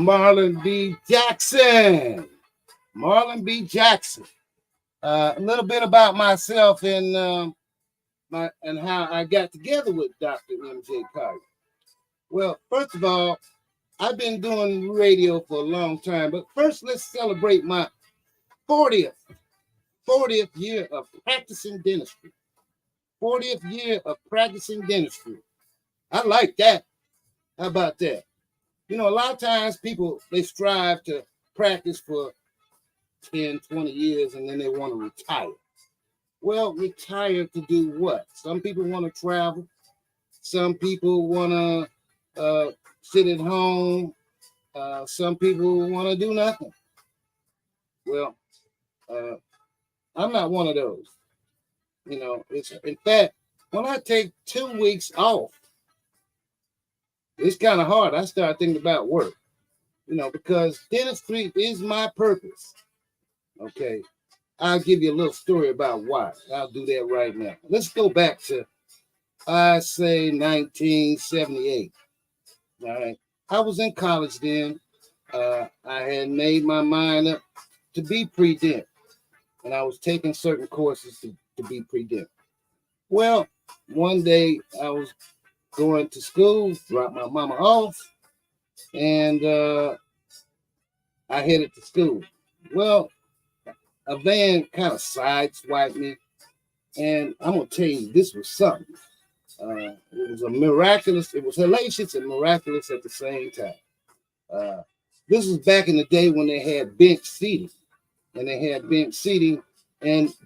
Marlon B. Jackson. Marlon B. Jackson. A little bit about myself and how I got together with Dr. MJ Carter. Well, first of all, I've been doing radio for a long time, but first let's celebrate my 40th year of practicing dentistry. 40th year of practicing dentistry. I like that. How about that? You know, a lot of times people, they strive to practice for 10, 20 years and then they want to retire. Well, retire to do what? Some people want to travel. Some people want to sit at home. Some people want to do nothing. Well, I'm not one of those. You know, in fact, when I take 2 weeks off, it's kind of hard. I start thinking about work, you know, because dentistry is my purpose. Okay. I'll give you a little story about why. I'll do that right now. Let's go back to, I say, 1978. All right. I was in college then. I had made my mind up to be pre-dent, and I was taking certain courses to be pre-dent. Well, one day I was going to school, dropped my mama off, and I headed to school. Well, a van kind of sideswiped me, and I'm gonna tell you, this was something. It was hellacious and miraculous at the same time. This was back in the day when they had bench seating, and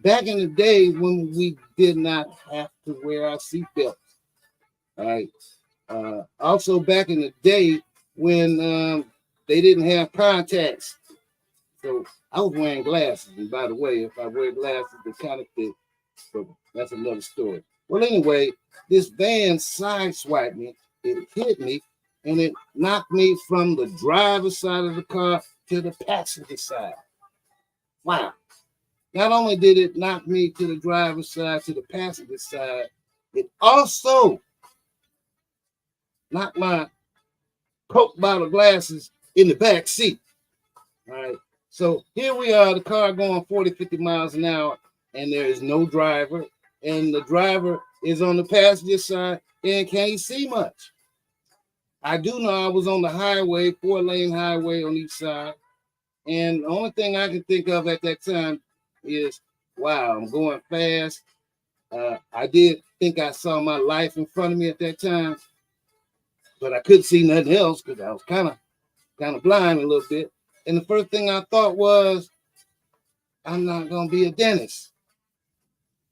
back in the day when we did not have to wear our seatbelts. All right. Also back in the day when they didn't have contacts. So I was wearing glasses. And by the way, if I wear glasses, they kind of fit. So that's another story. Well, anyway, this van sideswiped me. It hit me, and it knocked me from the driver's side of the car to the passenger side. Wow. Not only did it knock me to the driver's side, to the passenger side, it also knocked my Coke bottle glasses in the back seat. All right. So here we are, the car going 40, 50 miles an hour, and there is no driver, and the driver is on the passenger side and can't see much. I do know I was on the highway, 4-lane highway on each side, and the only thing I can think of at that time is, wow, I'm going fast. I did think I saw my life in front of me at that time, but I couldn't see nothing else because I was kind of blind a little bit. And the first thing I thought was, I'm not going to be a dentist.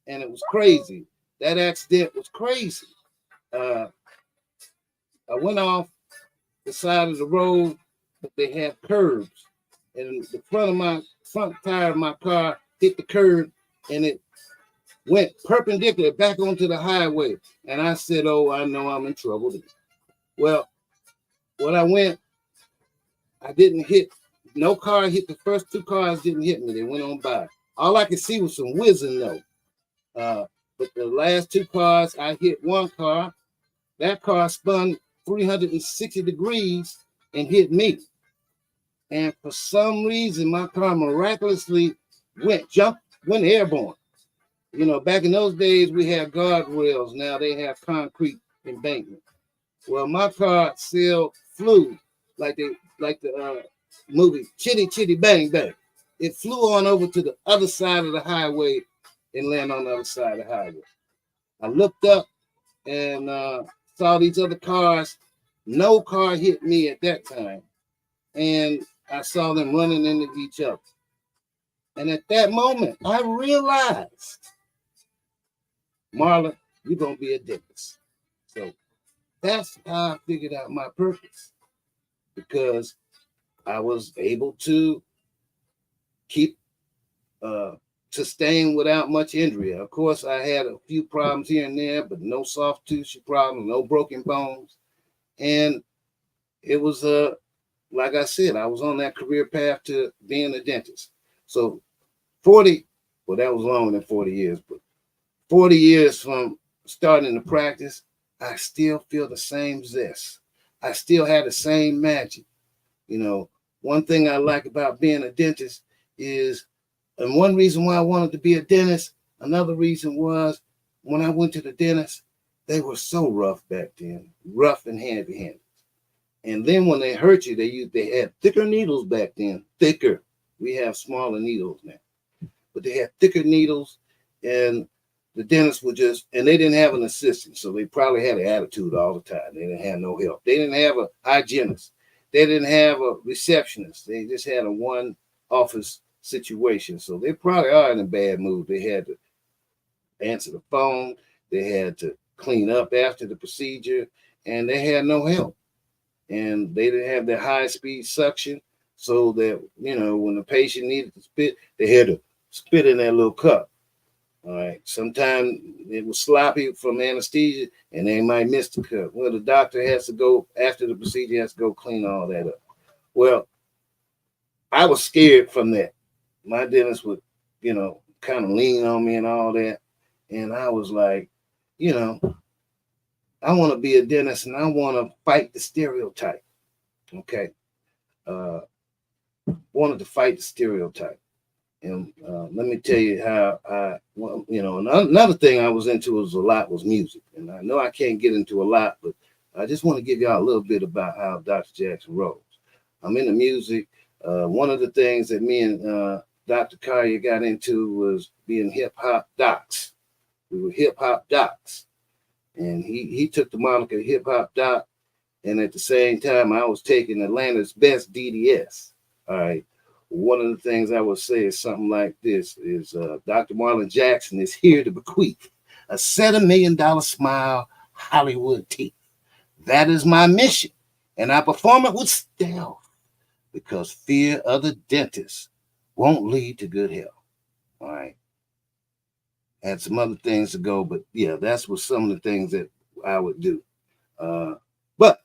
And it was crazy. That accident was crazy. I went off the side of the road, but they had curbs. And the front tire of my car hit the curb, and it went perpendicular back onto the highway. And I said, oh, I know I'm in trouble. Well, when I didn't hit. No car hit. The first 2 cars didn't hit me. They went on by. All I could see was some whizzing though. But the last 2 cars, I hit one car. That car spun 360 degrees and hit me. And for some reason, my car miraculously went airborne. You know, back in those days, we had guardrails. Now they have concrete embankment. Well, my car still flew like the movie Chitty Chitty Bang Bang. It flew on over to the other side of the highway and landed on the other side of the highway. I looked up and saw these other cars. No car hit me at that time. And I saw them running into each other. And at that moment, I realized, Marlon, you're going to be a dentist. So that's how I figured out my purpose, because I was able to keep sustain without much injury. Of course, I had a few problems here and there, but no soft tissue problems, no broken bones. And it was, like I said, I was on that career path to being a dentist. So 40, well, that was longer than 40 years, but 40 years from starting to practice, I still feel the same zest. I still have the same magic. You know, one thing I like about being a dentist is, and one reason why I wanted to be a dentist, another reason was when I went to the dentist, they were so rough back then, rough and heavy-handed. And then when they hurt you, they had thicker needles back then, thicker. We have smaller needles now, but they had thicker needles, and the dentist would just, and they didn't have an assistant, so they probably had an attitude all the time. They didn't have no help. They didn't have a hygienist. They didn't have a receptionist. They just had a one office situation. So they probably are in a bad mood. They had to answer the phone. They had to clean up after the procedure, and they had no help. And they didn't have that high speed suction, so that, you know, when the patient needed to spit, they had to spit in that little cup. All right. Sometimes it was sloppy from anesthesia, and they might miss the cup. Well, the doctor has to go after the procedure, has to go clean all that up. Well, I was scared from that. My dentist would, you know, kind of lean on me and all that, and I was like, you know, I want to be a dentist, and I want to fight the stereotype. Okay. Wanted to fight the stereotype. And let me tell you how well, you know, another thing I was into was music. And I know I can't get into a lot, but I just want to give y'all a little bit about how Dr. Jackson rolls. I'm into music. One of the things that me and Dr. Collier got into was being hip hop docs. We were hip hop docs. And he took the moniker hip hop doc. And at the same time, I was taking Atlanta's best DDS. All right. One of the things I would say is something like this is Dr. Marlon Jackson is here to bequeath a $7 million smile Hollywood teeth. That is my mission. And I perform it with stealth because fear of the dentist won't lead to good health. All right. Had some other things to go, but yeah, that's what some of the things that I would do. But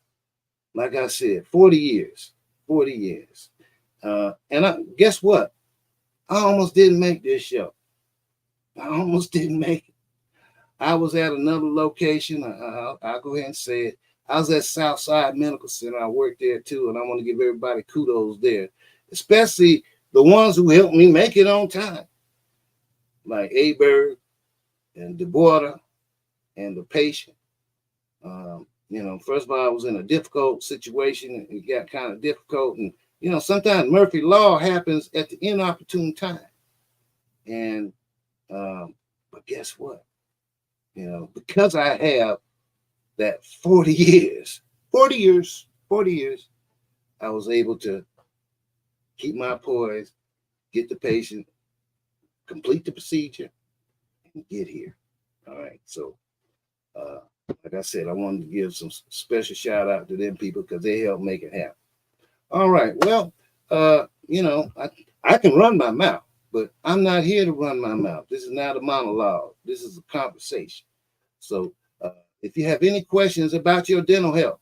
like I said, 40 years. And guess what? I almost didn't make this show. I almost didn't make it. I was at another location. I'll go ahead and say it. I was at Southside Medical Center. I worked there too, and I want to give everybody kudos there, especially the ones who helped me make it on time, like Aberg and DeBorder and the patient. You know, first of all, I was in a difficult situation. It got kind of difficult, and you know, sometimes Murphy Law happens at the inopportune time. And but guess what? You know, because I have that 40 years, I was able to keep my poise, get the patient, complete the procedure, and get here. All right. So like I said, I wanted to give some special shout out to them people because they helped make it happen. All right. Well, you know, I can run my mouth, but I'm not here to run my mouth. This is not a monologue. This is a conversation. So if you have any questions about your dental health,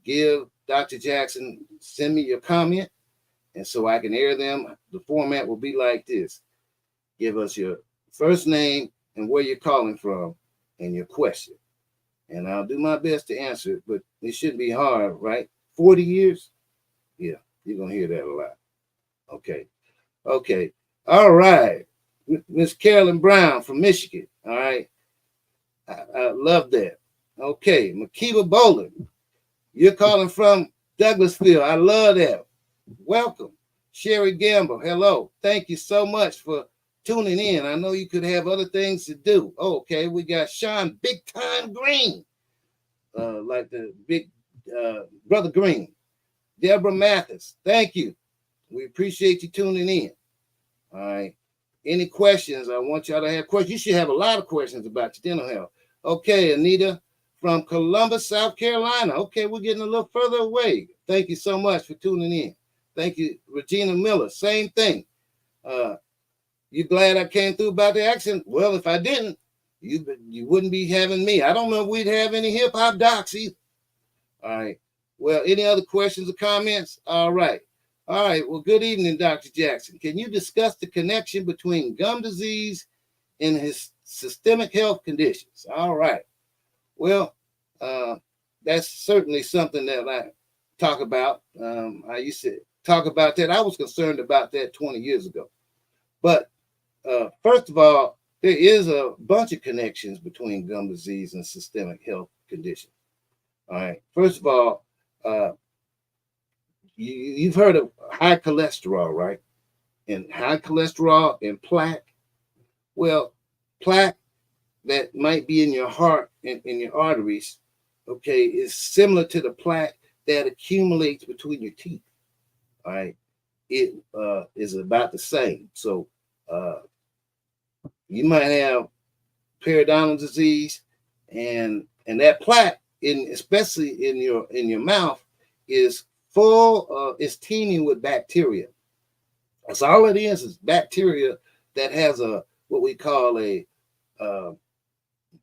give Dr. Jackson, send me your comment, and so I can air them. The format will be like this. Give us your first name and where you're calling from and your question. And I'll do my best to answer it, but it shouldn't be hard, right? 40 years? Yeah, you're going to hear that a lot. Okay. All right. Miss Carolyn Brown from Michigan. All right. I love that. Okay. Makiba Bowling. You're calling from Douglasville. I love that. Welcome. Sherry Gamble. Hello. Thank you so much for tuning in. I know you could have other things to do. Okay. We got Sean Big Time Green. Like the big Brother Green. Deborah Mathis. Thank you. We appreciate you tuning in. All right. Any questions? I want y'all to have questions. You should have a lot of questions about your dental health. Okay, Anita from Columbus, South Carolina. Okay, we're getting a little further away. Thank you so much for tuning in. Thank you, Regina Miller. Same thing. You glad I came through about the accent? Well, if I didn't, you wouldn't be having me. I don't know if we'd have any hip hop docs either. All right. Well, any other questions or comments? All right. Well, good evening, Dr. Jackson. Can you discuss the connection between gum disease and his systemic health conditions? All right. Well, that's certainly something that talk about. I used to talk about that. I was concerned about that 20 years ago. But first of all, there is a bunch of connections between gum disease and systemic health conditions. All right. First of all, you've heard of high cholesterol, right? And high cholesterol and plaque. Well, plaque that might be in your heart and in your arteries, okay, is similar to the plaque that accumulates between your teeth. All right. It is about the same. So you might have periodontal disease, and that plaque, in especially in your mouth, is full. Is teeming with bacteria. That's all it is bacteria that has a what we call a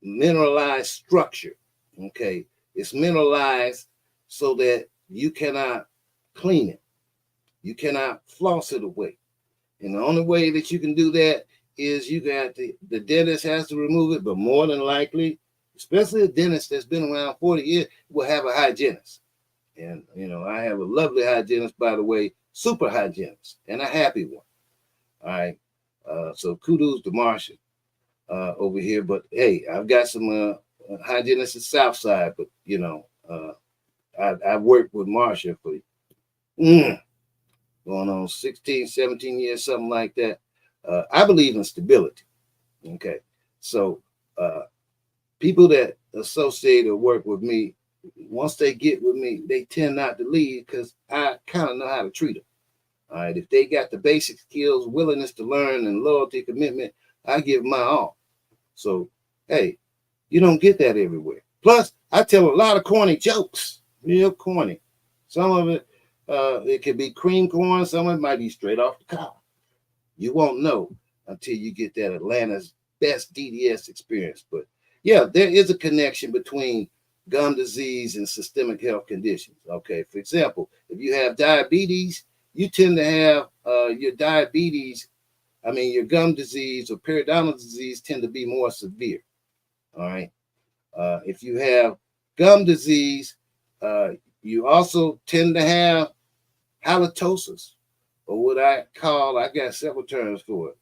mineralized structure. Okay, it's mineralized so that you cannot clean it, you cannot floss it away, and the only way that you can do that is you got the dentist has to remove it, but more than likely, especially a dentist that's been around 40 years, will have a hygienist. And I have a lovely hygienist, by the way, super hygienist, and a happy one. All right. So kudos to Marsha over here. But hey, I've got some hygienists at Southside, but I've worked with Marsha for going on 16, 17 years, something like that. I believe in stability. Okay. So people that associate or work with me, once they get with me, they tend not to leave because I kind of know how to treat them. All right. If they got the basic skills, willingness to learn, and loyalty, commitment, I give my all. So, hey, you don't get that everywhere. Plus, I tell a lot of corny jokes, real corny. Some of it, it could be cream corn. Some of it might be straight off the cob. You won't know until you get that Atlanta's best DDS experience. But yeah, there is a connection between gum disease and systemic health conditions. Okay, for example, if you have diabetes, you tend to have your gum disease or periodontal disease tend to be more severe. All right. If you have gum disease, you also tend to have halitosis, or what I got several terms for it.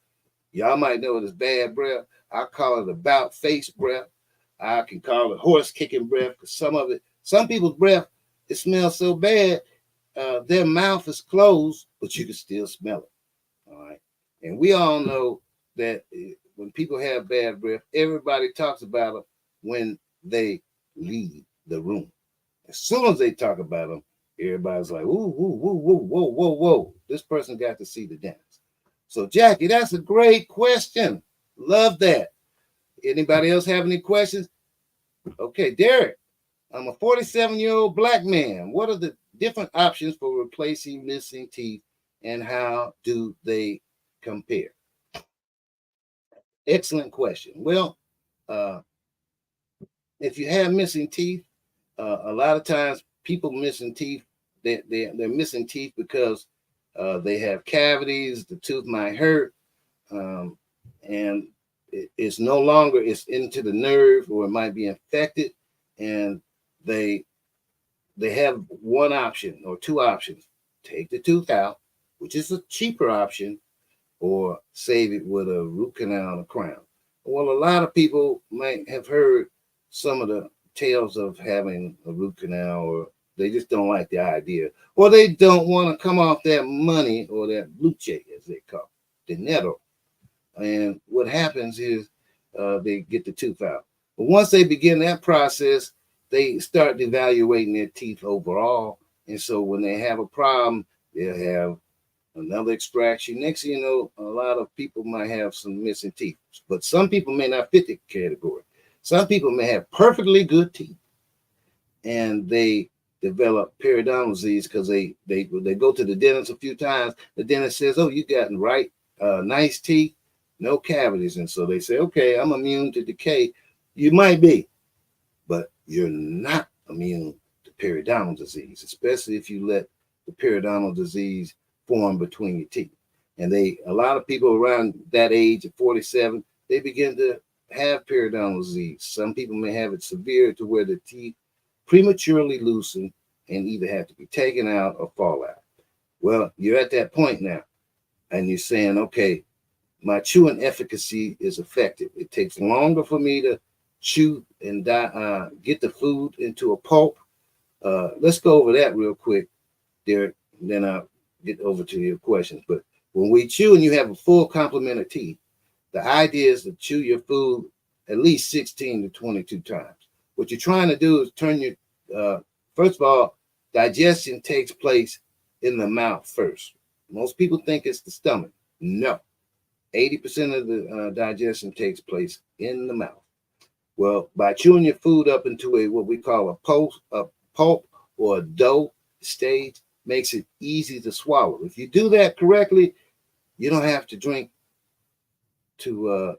Y'all might know it as bad breath. I call it about face breath. I can call it horse kicking breath because some people's breath, it smells so bad, their mouth is closed, but you can still smell it. All right. And we all know that when people have bad breath, everybody talks about them when they leave the room. As soon as they talk about them, everybody's like, whoa, whoa, whoa, whoa, whoa, whoa, whoa. This person got to see the dentist. So, Jackie, that's a great question. Love that. Anybody else have any questions? Okay, Derek, I'm a 47-year-old Black man. What are the different options for replacing missing teeth, and how do they compare? Excellent question. Well, if you have missing teeth, a lot of times people missing teeth, they're missing teeth because they have cavities, the tooth might hurt, and it's no longer, it's into the nerve, or it might be infected, and they have one option or two options: take the tooth out, which is a cheaper option, or save it with a root canal and a crown. Well, a lot of people might have heard some of the tales of having a root canal, or they just don't like the idea, or they don't want to come off that money, or that luce, as they call it, dinero. And what happens is they get the tooth out. But once they begin that process, they start evaluating their teeth overall. And so when they have a problem, they'll have another extraction. Next thing you know, a lot of people might have some missing teeth, but some people may not fit the category. Some people may have perfectly good teeth, and they develop periodontal disease because they go to the dentist a few times. The dentist says, "Oh, you got nice teeth, no cavities," and so they say, "Okay, I'm immune to decay." You might be, but you're not immune to periodontal disease, especially if you let the periodontal disease form between your teeth. And a lot of people around that age of 47, they begin to have periodontal disease. Some people may have it severe to where the teeth prematurely loosen and either have to be taken out or fall out. Well, you're at that point now, and you're saying, okay, my chewing efficacy is effective. It takes longer for me to chew and get the food into a pulp. Let's go over that real quick, Derek. Then I'll get over to your questions. But when we chew and you have a full complement of teeth, the idea is to chew your food at least 16 to 22 times. What you're trying to do is turn your, first of all, digestion takes place in the mouth first. Most people think it's the stomach. No. 80% of the digestion takes place in the mouth. Well, by chewing your food up into what we call a pulp or a dough stage, makes it easy to swallow. If you do that correctly, you don't have to drink while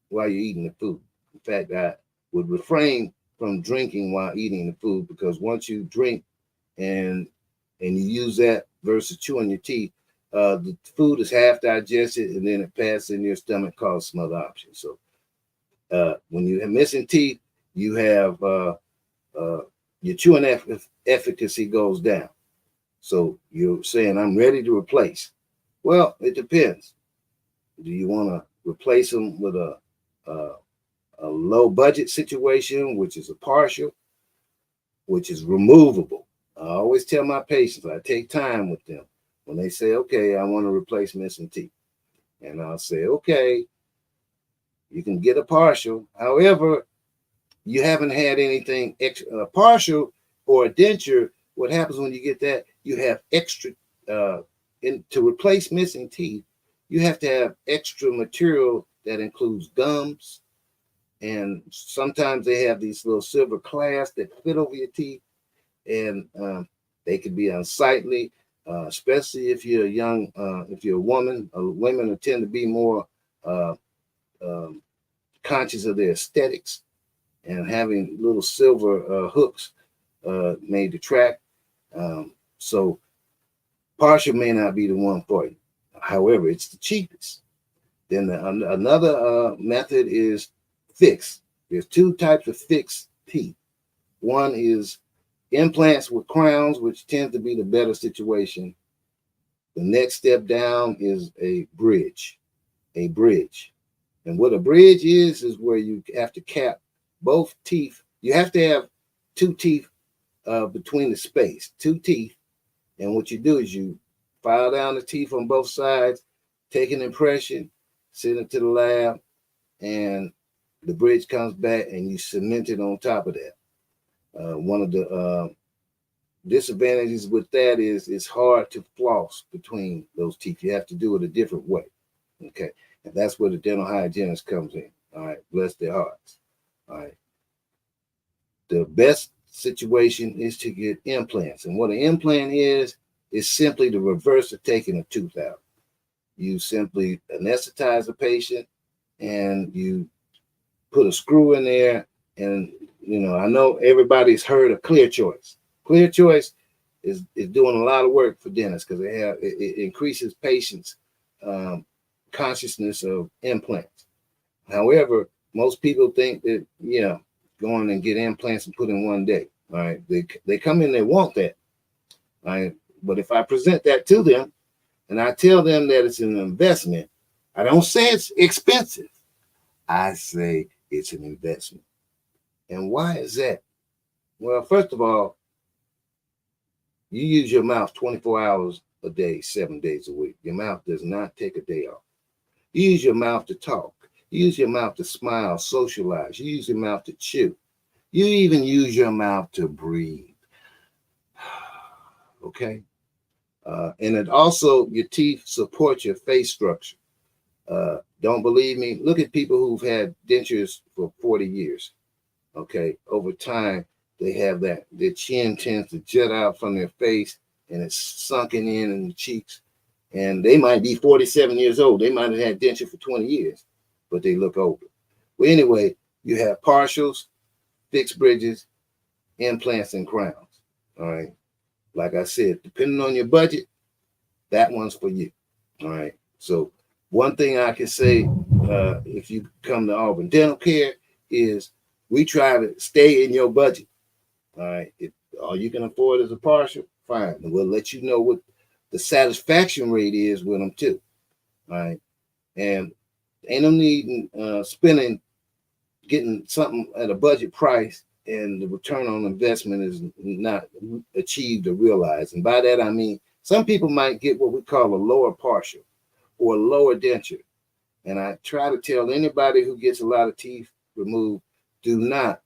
you're eating the food. In fact, I would refrain from drinking while eating the food, because once you drink and you use that versus chewing your teeth, the food is half digested and then it passes in your stomach, causes some other options. So when you have missing teeth, you have your chewing efficacy goes down. So you're saying, I'm ready to replace. Well, it depends. Do you want to replace them with a low budget situation, which is a partial, which is removable? I always tell my patients, I take time with them when they say, okay, I want to replace missing teeth. And I'll say, okay, you can get a partial. However, you haven't had anything extra, partial or a denture. What happens when you get that? You have extra, to replace missing teeth, you have to have extra material that includes gums. And sometimes they have these little silver clasps that fit over your teeth, and they can be unsightly, especially if you're young, if you're a woman. Women tend to be more conscious of their aesthetics, and having little silver hooks may detract. So partial may not be the one for you. However, it's the cheapest. Then another method is fixed. There's two types of fixed teeth. One is implants with crowns, which tends to be the better situation. The next step down is a bridge. A bridge. And what a bridge is where you have to cap both teeth. You have to have two teeth between the space, two teeth. And what you do is you file down the teeth on both sides, take an impression, send it to the lab, and the bridge comes back and you cement it on top of that. One of the disadvantages with that is it's hard to floss between those teeth. You have to do it a different way. Okay. And that's where the dental hygienist comes in. All right. Bless their hearts. All right. The best situation is to get implants. And what an implant is simply the reverse of taking a tooth out. You simply anesthetize the patient and you put a screw in there. And, you know, I know everybody's heard of Clear Choice. Clear Choice is doing a lot of work for dentists because it increases patients' consciousness of implants. However, most people think that, going and get implants and put in one day. All right. They come in, they want that. All right. But if I present that to them and I tell them that it's an investment, I don't say it's expensive. I say it's an investment. And why is that? Well, first of all, you use your mouth 24 hours a day, 7 days a week. Your mouth does not take a day off. You use your mouth to talk. You use your mouth to smile, socialize. You use your mouth to chew. You even use your mouth to breathe. Okay? And it also, your teeth support your face structure. Don't believe me? Look at people who've had dentures for 40 years. Okay? Over time, they have that. Their chin tends to jut out from their face, and it's sunken in the cheeks. And they might be 47 years old. They might have had denture for 20 years, but they look older. Well, anyway, you have partials, fixed bridges, implants, and crowns. All right. Like I said, depending on your budget, that one's for you. All right. So one thing I can say, if you come to Auburn Dental Care, is we try to stay in your budget. All right. All you can afford is a partial, fine. And we'll let you know what the satisfaction rate is with them too. All right. And ain't no need in spending, getting something at a budget price and the return on investment is not achieved or realized. And by that, I mean, some people might get what we call a lower partial or a lower denture. And I try to tell anybody who gets a lot of teeth removed, do not,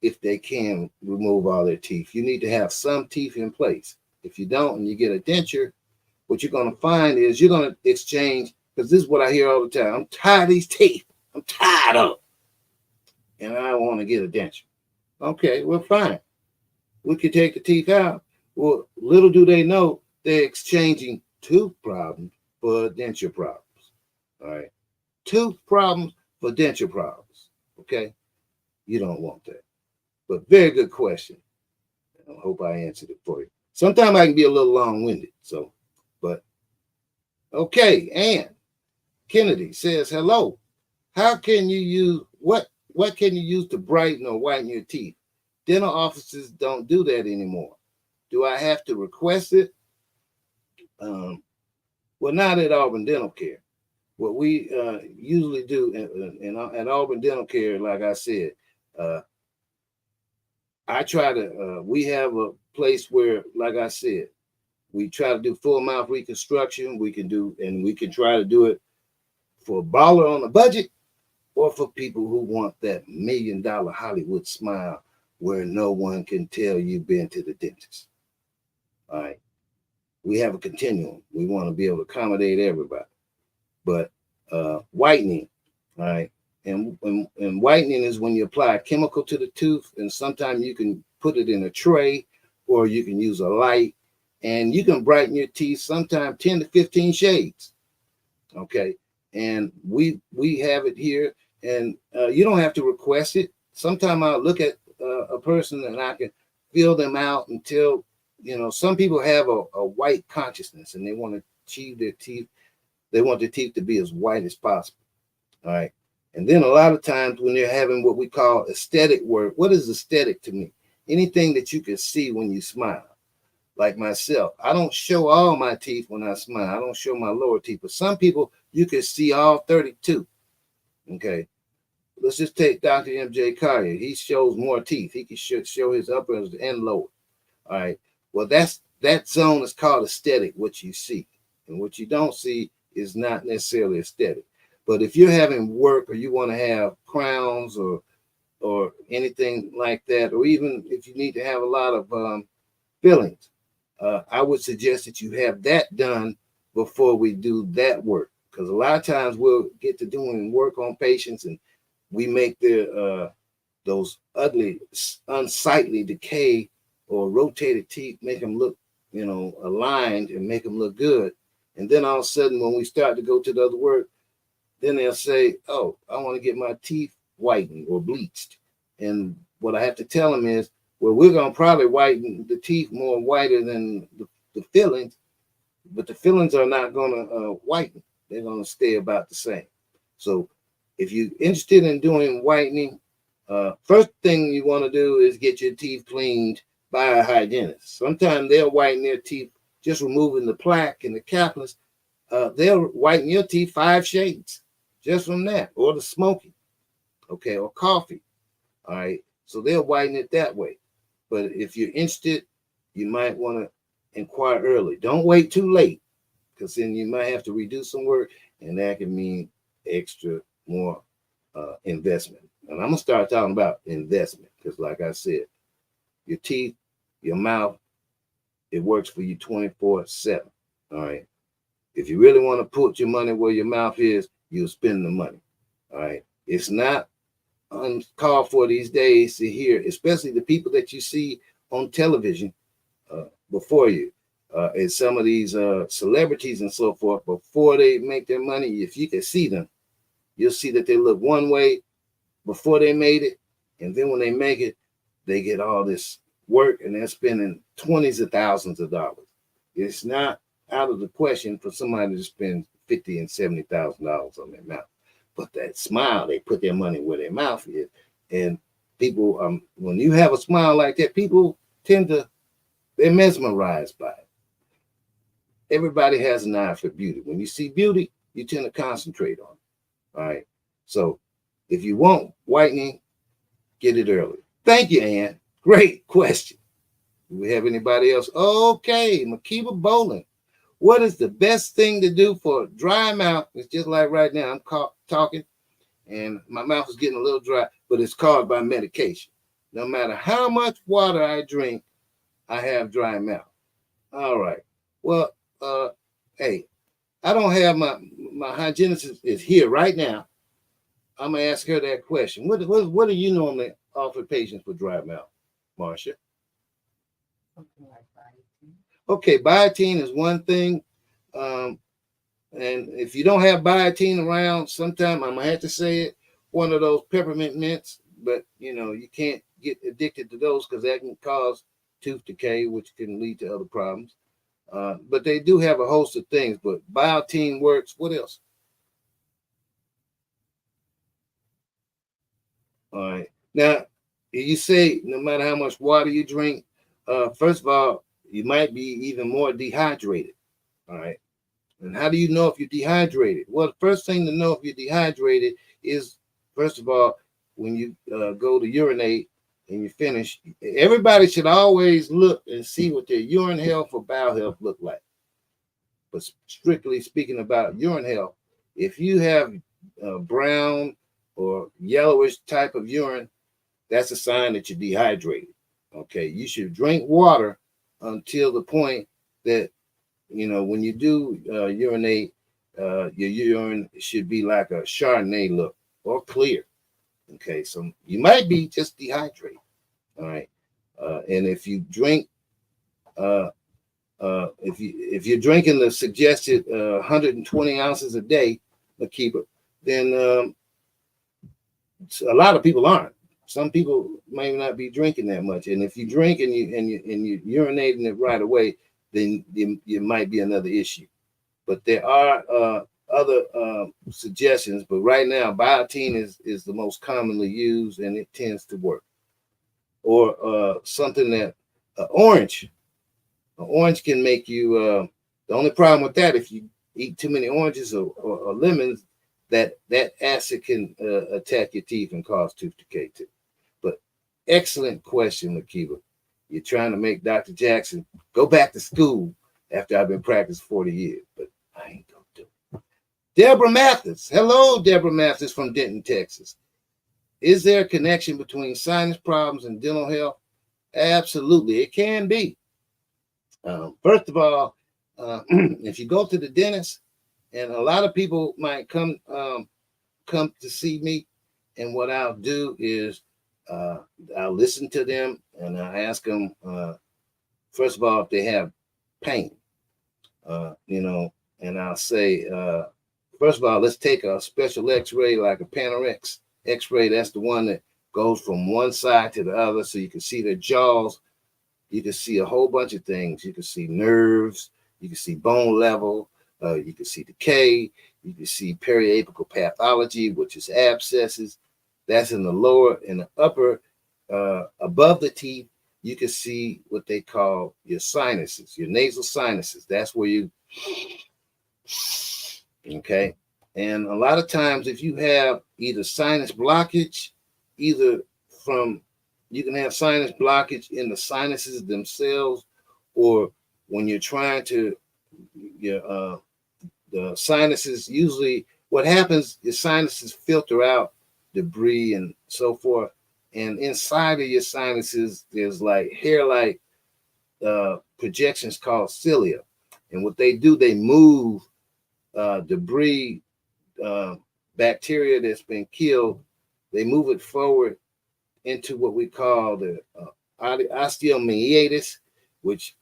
if they can, remove all their teeth. You need to have some teeth in place. If you don't and you get a denture, what you're going to find is you're going to exchange, because this is what I hear all the time. I'm tired of these teeth. I'm tired of them. And I want to get a denture. Okay, well, fine. We could take the teeth out. Well, little do they know they're exchanging tooth problems for denture problems. All right. Tooth problems for denture problems. Okay. You don't want that. But very good question. I hope I answered it for you. Sometimes I can be a little long-winded. So, but okay. And Kennedy says, hello. How can you use what can you use to brighten or whiten your teeth? Dental offices don't do that anymore. Do I have to request it? Well, not at Auburn Dental Care. What we usually do at Auburn Dental Care, like I said, I try to, we have a place where, like I said, we try to do full mouth reconstruction. We can do, and we can try to do it for a baller on a budget or for people who want that $1 million Hollywood smile where no one can tell you've been to the dentist. All right. We have a continuum. We want to be able to accommodate everybody. But whitening, all right. And whitening is when you apply a chemical to the tooth, and sometimes you can put it in a tray or you can use a light, and you can brighten your teeth sometimes 10 to 15 shades. Okay. And we have it here, and you don't have to request it. Sometimes I'll look at a person and I can feel them out until, some people have a white consciousness and they want to achieve their teeth. They want their teeth to be as white as possible. All right. And then a lot of times when they're having what we call aesthetic work, what is aesthetic to me? Anything that you can see when you smile. Like myself, I don't show all my teeth when I smile. I don't show my lower teeth, but some people, you can see all 32. Okay. Let's just take Dr. MJ Collier. He shows more teeth. He can show his uppers and lower. All right. Well, that zone is called aesthetic, what you see. And what you don't see is not necessarily aesthetic. But if you're having work or you want to have crowns or anything like that, or even if you need to have a lot of fillings, I would suggest that you have that done before we do that work. Because a lot of times we'll get to doing work on patients and we make their those ugly, unsightly decay or rotated teeth, make them look, aligned and make them look good. And then all of a sudden, when we start to go to the other work, then they'll say, oh, I want to get my teeth whitened or bleached. And what I have to tell them is, well, we're going to probably whiten the teeth more whiter than the fillings, but the fillings are not going to whiten. They're going to stay about the same. So if you're interested in doing whitening, first thing you want to do is get your teeth cleaned by a hygienist. Sometimes they'll whiten their teeth just removing the plaque and the capillaries. They'll whiten your teeth 5 shades just from that, or the smoking, okay, or coffee. All right. So they'll whiten it that way. But if you're interested, you might want to inquire early. Don't wait too late, because then you might have to redo some work, and that can mean extra more investment. And I'm going to start talking about investment because, like I said, your teeth, your mouth, it works for you 24/7. All right. If you really want to put your money where your mouth is, you'll spend the money. All right. It's not uncalled for these days to hear, especially the people that you see on television before you, and some of these celebrities and so forth, before they make their money, if you can see them, you'll see that they look one way before they made it. And then when they make it, they get all this work and they're spending 20s of thousands of dollars. It's not out of the question for somebody to spend $50,000 and $70,000 on their mouth. But that smile, they put their money where their mouth is. And people, when you have a smile like that, people they're mesmerized by it. Everybody has an eye for beauty. When you see beauty, you tend to concentrate on it. All right. So if you want whitening, get it early. Thank you, Ann. Great question. Do we have anybody else? Okay, Makiba Bowling. What is the best thing to do for dry mouth? It's just like right now, I'm talking and my mouth is getting a little dry, but it's caused by medication. No matter how much water I drink, I have dry mouth. All right. Well, hey, I don't have my hygienist is here right now. I'm gonna ask her that question. What do you normally offer patients for dry mouth, Marcia? Something like biotin. Okay, biotin is one thing. And if you don't have biotin around, sometime I'm gonna have to say it, one of those peppermint mints, but you can't get addicted to those because that can cause tooth decay, which can lead to other problems. But they do have a host of things, but biotin works. What else? All right. Now, you say no matter how much water you drink, first of all, you might be even more dehydrated. All right. And how do you know if you're dehydrated? Well, the first thing to know if you're dehydrated is, first of all, when you go to urinate and you finish, everybody should always look and see what their urine health or bowel health look like. But strictly speaking about urine health, if you have brown or yellowish type of urine, that's a sign that you're dehydrated. Okay, you should drink water until the point that when you do urinate, your urine should be like a Chardonnay look or clear. Okay, so you might be just dehydrated. All right, and if you drink, if you're drinking the suggested 120 ounces a day, Akiba, then a lot of people aren't. Some people may not be drinking that much, and if you drink and you urinating it right away, then you might be another issue. But there are other suggestions, but right now biotin is the most commonly used, and it tends to work. Or something that orange. An orange can make you. The only problem with that, if you eat too many oranges or lemons, that acid can attack your teeth and cause tooth decay too. But excellent question, Makiba. You're trying to make Dr. Jackson go back to school after I've been practicing 40 years, but I ain't gonna do it. Deborah Mathis. Hello, Deborah Mathis from Denton, Texas. Is there a connection between sinus problems and dental health? Absolutely, it can be. First of all, if you go to the dentist, and a lot of people might come to see me, and what I'll do is I'll listen to them and I'll ask them first of all if they have pain, and I'll say first of all, let's take a special X-ray like a Panorex X-ray. That's the one that goes from one side to the other, so you can see their jaws. You can see a whole bunch of things. You can see nerves. You can see bone level. You can see decay. You can see periapical pathology, which is abscesses. That's in the lower and the upper. Above the teeth, you can see what they call your sinuses, your nasal sinuses. That's where you, okay? And a lot of times, if you have either sinus blockage, either from you can have sinus blockage in the sinuses themselves, or when you're trying to, the sinuses, usually what happens is sinuses filter out debris and so forth. And inside of your sinuses, there's like hair-like projections called cilia. And what they do, they move debris, bacteria that's been killed, they move it forward into what we call the osteomeatus, which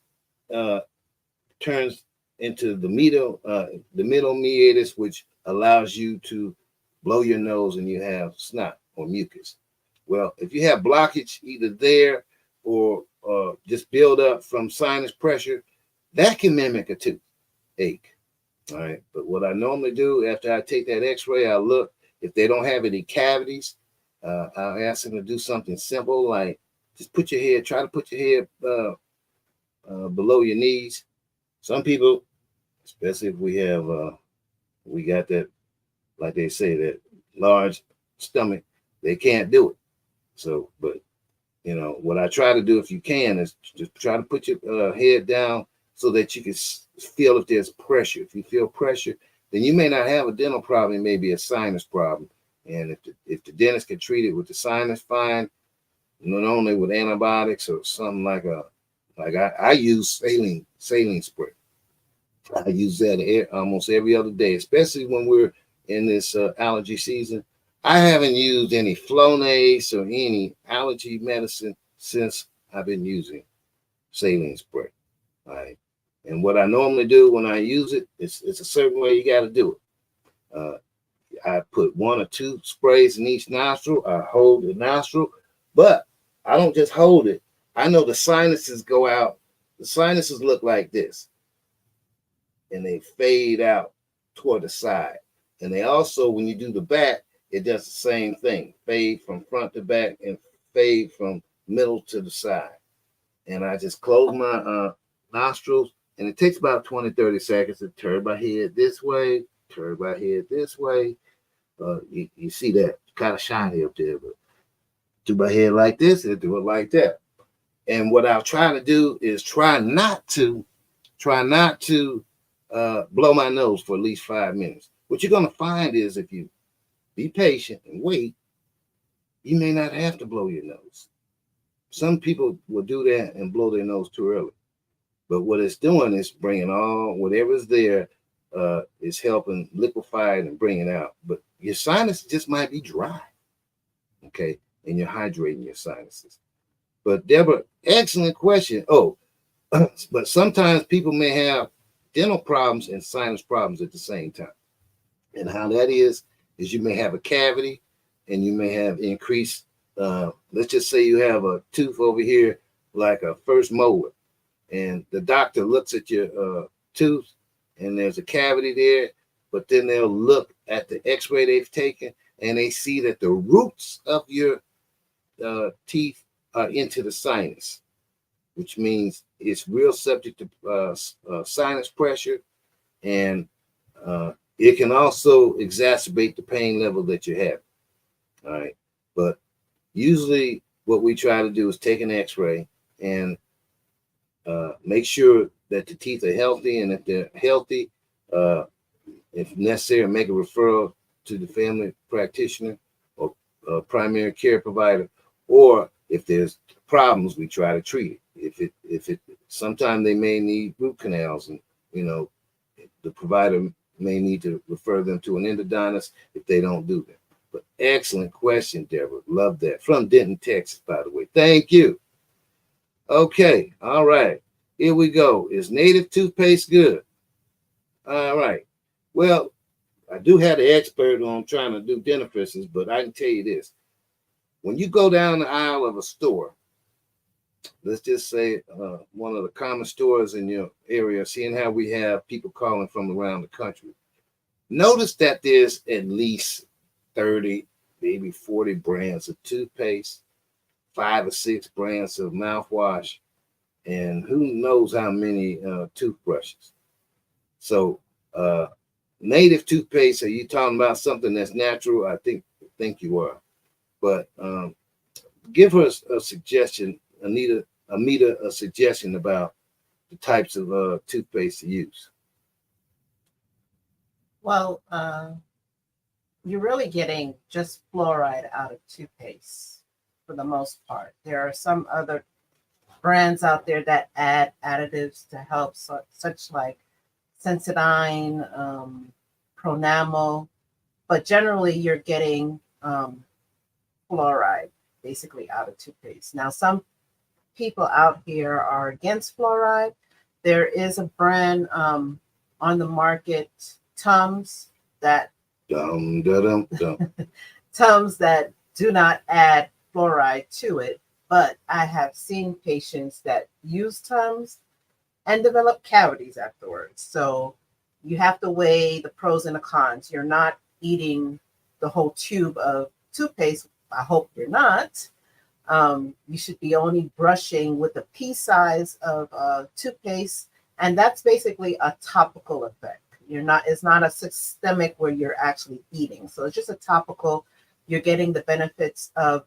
turns into the middle meatus, which allows you to blow your nose and you have snot or mucus. Well, if you have blockage either there or just build up from sinus pressure, that can mimic a toothache. All right. But what I normally do after I take that X-ray, I look if they don't have any cavities. I'll ask them to do something simple like just put your head, try to put your head below your knees. Some people, especially if we got that, like they say, that large stomach, they can't do it. So, but what I try to do, if you can, is just try to put your head down so that you can feel if there's pressure. If you feel pressure, then you may not have a dental problem, it may be a sinus problem. And if the dentist can treat it with the sinus, fine. Not only with antibiotics or something like I use saline spray. I use that almost every other day, especially when we're in this allergy season. I haven't used any Flonase or any allergy medicine since I've been using saline spray. All right. And what I normally do when I use it, it's a certain way you got to do it. I put 1 or 2 sprays in each nostril. I hold the nostril, but I don't just hold it. I know the sinuses go out. The sinuses look like this, and they fade out toward the side. And they also, when you do the back, it does the same thing. Fade from front to back and fade from middle to the side. And I just close my nostrils, and it takes about 20, 30 seconds to turn my head this way, turn my head this way. You see that kind of shiny up there, but do my head like this and do it like that. And what I'll try to do is try not to blow my nose for at least 5 minutes. What you're going to find is if you be patient and wait, you may not have to blow your nose. Some people will do that and blow their nose too early. But what it's doing is bringing all whatever's there is helping liquefy it and bring it out. But your sinus just might be dry, okay? And you're hydrating your sinuses. But Deborah, excellent question. Oh, but sometimes people may have dental problems and sinus problems at the same time. And how that is you may have a cavity and you may have increased, let's just say you have a tooth over here, like a first molar, and the doctor looks at your tooth and there's a cavity there, but then they'll look at the x-ray they've taken and they see that the roots of your teeth are into the sinus, which means it's real subject to sinus pressure, and it can also exacerbate the pain level that you have. All right. But usually what we try to do is take an x-ray and make sure that the teeth are healthy. And if they're healthy, if necessary, make a referral to the family practitioner or primary care provider. Or if there's problems, we try to treat it. If it sometimes they may need root canals, and the provider may need to refer them to an endodontist if they don't do that. But excellent question, Deborah. Love that. From Denton, Texas, by the way. Thank you. Okay. All right. Here we go. Is native toothpaste good? All right. Well, I do have the expert on trying to do dentifrices, but I can tell you this. When you go down the aisle of a store, let's just say one of the common stores in your area, seeing how we have people calling from around the country, notice that there's at least 30, maybe 40 brands of toothpaste, 5 or 6 brands of mouthwash, and who knows how many toothbrushes. So native toothpaste, are you talking about something that's natural? I think you are. But give her a suggestion, Amita, a suggestion about the types of toothpaste to use. Well, you're really getting just fluoride out of toothpaste for the most part. There are some other brands out there that add additives to help, such like Sensodyne, Pronamel, but generally you're getting fluoride basically out of toothpaste. Now, some people out here are against fluoride. There is a brand on the market, Tums, that Tums that do not add fluoride to it, but I have seen patients that use Tums and develop cavities afterwards. So you have to weigh the pros and the cons. You're not eating the whole tube of toothpaste. I hope you're not. You should be only brushing with a pea size of toothpaste, and that's basically a topical effect. It's not a systemic where you're actually eating. So it's just a topical. You're getting the benefits of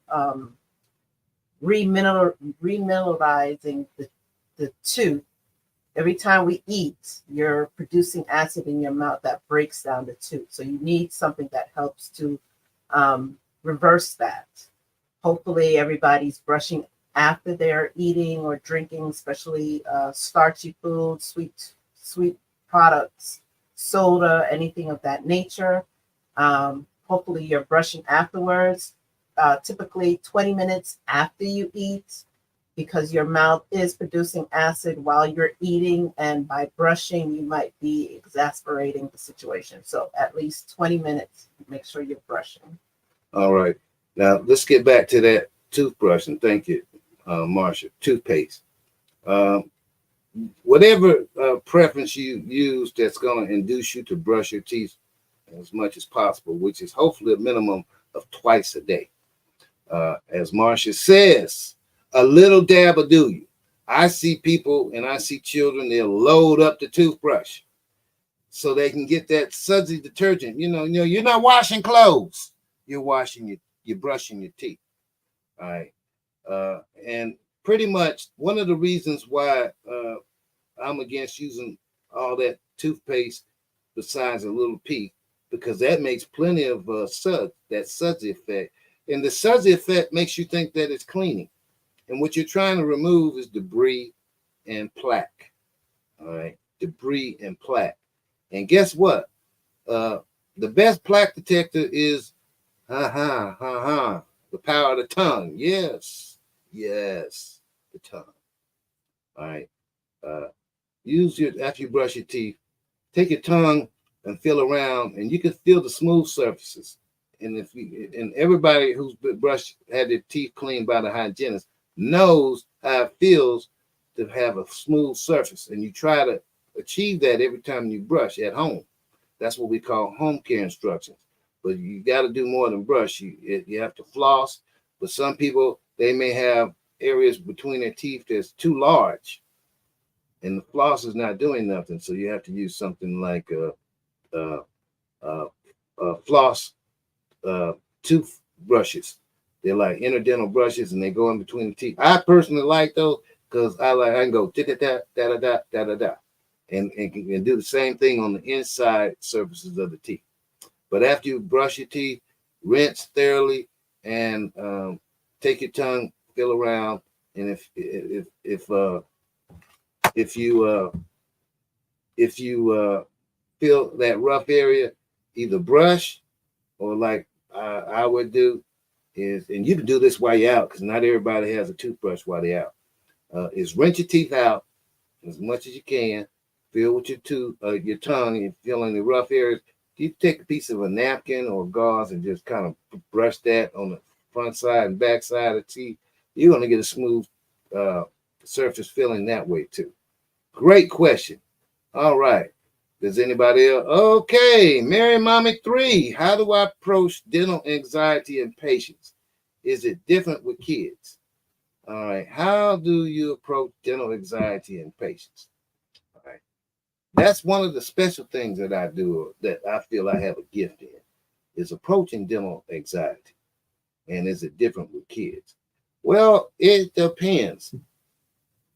remineralizing the tooth. Every time we eat, you're producing acid in your mouth that breaks down the tooth. So you need something that helps to reverse that. Hopefully everybody's brushing after they're eating or drinking, especially starchy food, sweet products, soda, anything of that nature. Hopefully you're brushing afterwards, typically 20 minutes after you eat, because your mouth is producing acid while you're eating, and by brushing, you might be exasperating the situation. So at least 20 minutes, make sure you're brushing. All right. Now, let's get back to that toothbrush, and thank you, Marsha. Toothpaste. Whatever preference you use that's going to induce you to brush your teeth as much as possible, which is hopefully a minimum of twice a day. As Marsha says, a little dab will do you. I see people and I see children, they'll load up the toothbrush so they can get that sudsy detergent. You're not washing clothes. You're brushing your teeth. All right. And pretty much one of the reasons why I'm against using all that toothpaste besides a little pea, because that makes plenty of that sudsy effect. And the sudsy effect makes you think that it's cleaning. And what you're trying to remove is debris and plaque. All right. Debris and plaque. And guess what? The best plaque detector is the power of the tongue. Yes, the tongue. All right. After you brush your teeth, take your tongue and feel around, and you can feel the smooth surfaces. And everybody who's been had their teeth cleaned by the hygienist knows how it feels to have a smooth surface. And you try to achieve that every time you brush at home. That's what we call home care instructions. But you got to do more than brush. You have to floss. But some people, they may have areas between their teeth that's too large, and the floss is not doing nothing. So you have to use something like floss toothbrushes. They're like interdental brushes, and they go in between the teeth. I personally like those because I can go da da da da da da da da, and do the same thing on the inside surfaces of the teeth. But after you brush your teeth, rinse thoroughly, and take your tongue, feel around, and if you feel that rough area, either brush or like I would do is, and you can do this while you're out because not everybody has a toothbrush while they're out. Is rinse your teeth out as much as you can. Feel with your tongue, and feeling the rough areas. You take a piece of a napkin or gauze and just kind of brush that on the front side and back side of the teeth. You're going to get a smooth surface feeling that way too. Great question. All right. Does anybody else? Okay. Mary Mommy 3. How do I approach dental anxiety in patients? Is it different with kids? All right. How do you approach dental anxiety in patients? All right. That's one of the special things that I do that I feel I have a gift in, is approaching dental anxiety. And is it different with kids? Well, it depends.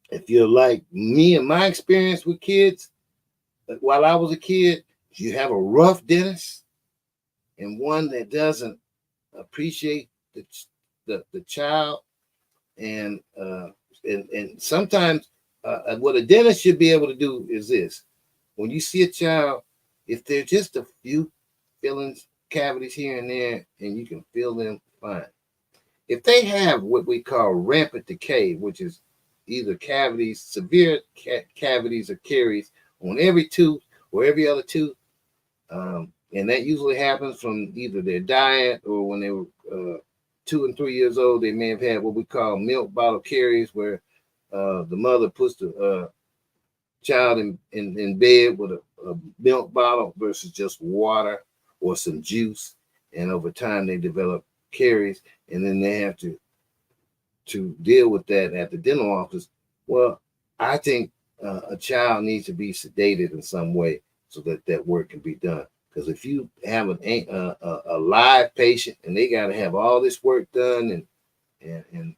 If you're like me and my experience with kids, while I was a kid, if you have a rough dentist and one that doesn't appreciate the child, and sometimes what a dentist should be able to do is this: when you see a child, if there's just a few fillings, cavities here and there, and you can fill them, fine. If they have what we call rampant decay, which is either cavities, severe cavities or caries on every tooth or every other tooth, and that usually happens from either their diet or when they were 2 and 3 years old, they may have had what we call milk bottle caries, where the mother puts the child in bed with a milk bottle versus just water or some juice, and over time they develop caries, and then they have to to deal with that at the dental office, well, I think a child needs to be sedated in some way so that that work can be done. Because if you have a live patient and they got to have all this work done and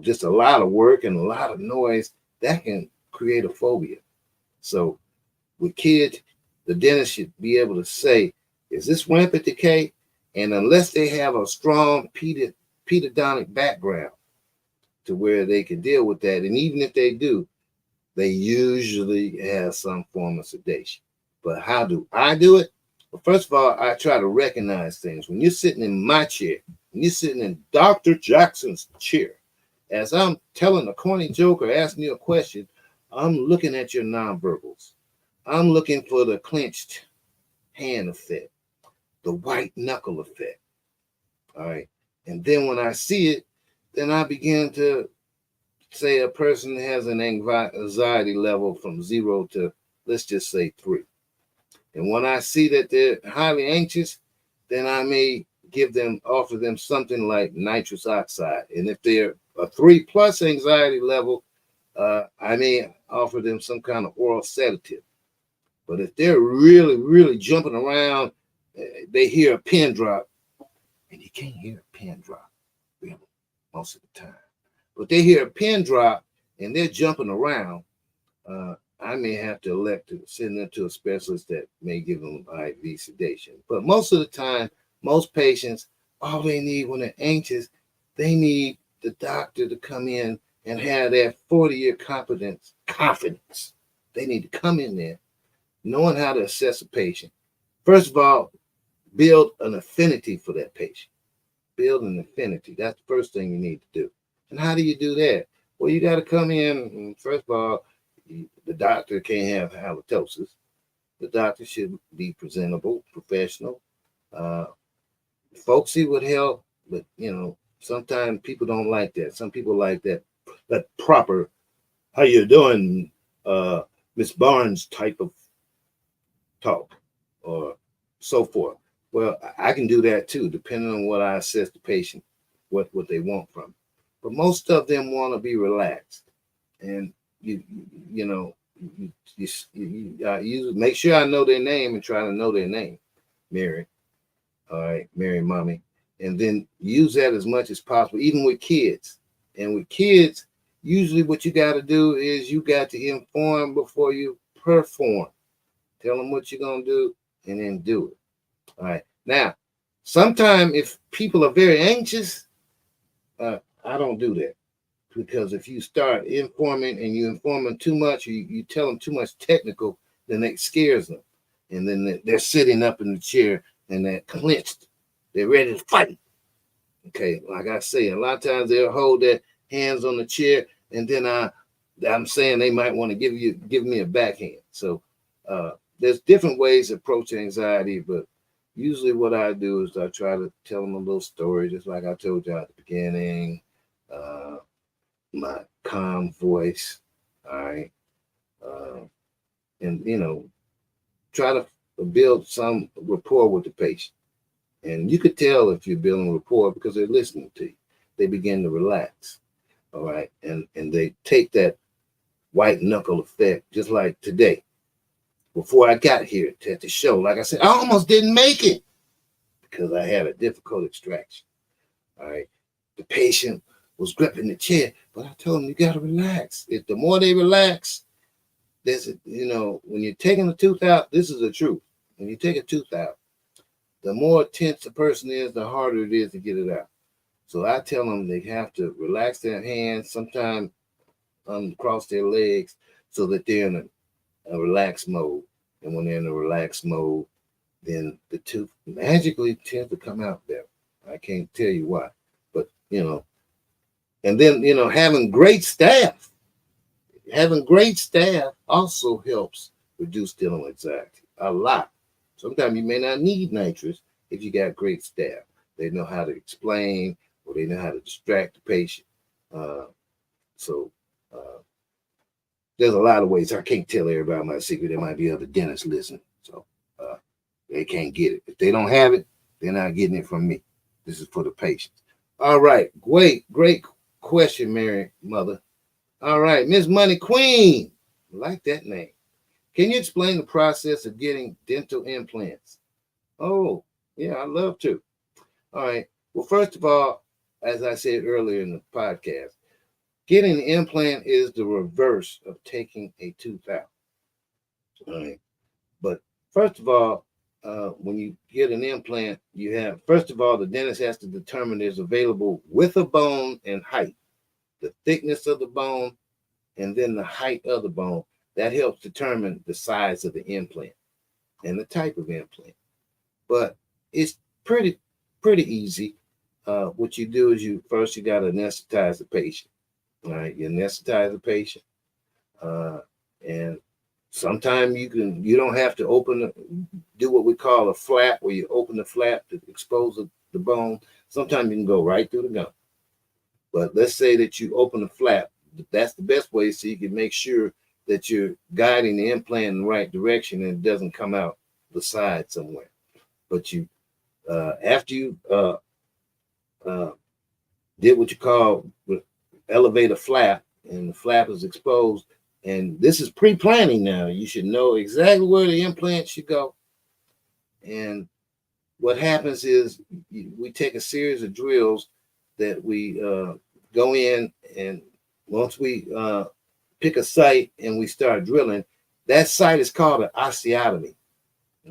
just a lot of work and a lot of noise, that can create a phobia. So with kids, the dentist should be able to say, is this rampant decay? And unless they have a strong pedodontic background to where they can deal with that, and even if they do, they usually have some form of sedation. But how do I do it? Well, first of all, I try to recognize things. When you're sitting in my chair, when you're sitting in Dr. Jackson's chair, as I'm telling a corny joke or asking you a question, I'm looking at your nonverbals. I'm looking for the clenched hand effect, the white knuckle effect. All right. And then when I see it, then I begin to say a person has an anxiety level from 0 to, let's just say, 3. And when I see that they're highly anxious, then I may offer them something like nitrous oxide. And if they're a 3+ anxiety level, I may offer them some kind of oral sedative. But if they're really, really jumping around, they hear a pin drop, and you can't hear a pin drop really, most of the time. But they hear a pin drop and they're jumping around, I may have to elect to send them to a specialist that may give them IV sedation. But most of the time, most patients, all they need when they're anxious, they need the doctor to come in and have that 40-year confidence. They need to come in there knowing how to assess a patient. First of all, build an affinity for that patient. Build an affinity. That's the first thing you need to do. And how do you do that? Well, you got to come in, and first of all, the doctor can't have halitosis. The doctor should be presentable, professional. Folksy would help, but sometimes people don't like that. Some people like that proper, how you doing, Miss Barnes type of talk or so forth. Well, I can do that too, depending on what I assess the patient, what they want from me. But most of them want to be relaxed, and you make sure I know their name and try to know their name, Mary. All right, Mary, mommy, and then use that as much as possible, even with kids. And with kids, usually what you got to do is you got to inform before you perform. Tell them what you're gonna do, and then do it. All right. Now, sometimes if people are very anxious, I don't do that, because if you start informing and you inform them too much, you tell them too much technical, then it scares them, and then they're sitting up in the chair and they're clenched, they're ready to fight. Okay, like I say, a lot of times they'll hold their hands on the chair, and then I'm saying they might want to give me a backhand. So there's different ways to approach anxiety, but usually what I do is I try to tell them a little story, just like I told you at the beginning. My calm voice, all right, and try to build some rapport with the patient. And you could tell if you're building rapport because they're listening to you. They begin to relax, all right, and they take that white knuckle effect, just like today. Before I got here at the show, like I said, I almost didn't make it because I had a difficult extraction. All right, the patient was gripping the chair, but I told him you got to relax. If the more they relax, when you're taking a tooth out, this is the truth. When you take a tooth out, the more tense the person is, the harder it is to get it out. So I tell them they have to relax their hands, sometimes cross their legs, so that they're in a relaxed mode. And when they're in a relaxed mode, then the tooth magically tends to come out better. I can't tell you why, but and then having great staff also helps reduce dental anxiety a lot. Sometimes you may not need nitrous if you got great staff. They know how to explain, or they know how to distract the patient. So there's a lot of ways. I can't tell everybody my secret. There might be other dentists listening, so they can't get it. If they don't have it, they're not getting it from me. This is for the patients. All right. Great question, Mary Mother. All right, Miss Money Queen. I like that name. Can you explain the process of getting dental implants? Oh, yeah, I'd love to. All right. Well, first of all, as I said earlier in the podcast, getting an implant is the reverse of taking a tooth out. All right. But first of all, when you get an implant, you have, first of all, the dentist has to determine there's available width of bone and height, the thickness of the bone, and then the height of the bone. That helps determine the size of the implant and the type of implant. But it's pretty easy. What you do is you got to anesthetize the patient. All right, you anesthetize the patient, and sometimes you don't have to do what we call a flap, where you open the flap to expose the bone. Sometimes you can go right through the gum. But let's say that you open the flap. That's the best way, so you can make sure that you're guiding the implant in the right direction and it doesn't come out the side somewhere. But you, after you did what you call elevate a flap, and the flap is exposed, and this is pre-planning now. You should know exactly where the implant should go. And what happens is we take a series of drills that we go in, and once we pick a site and we start drilling, that site is called an osteotomy.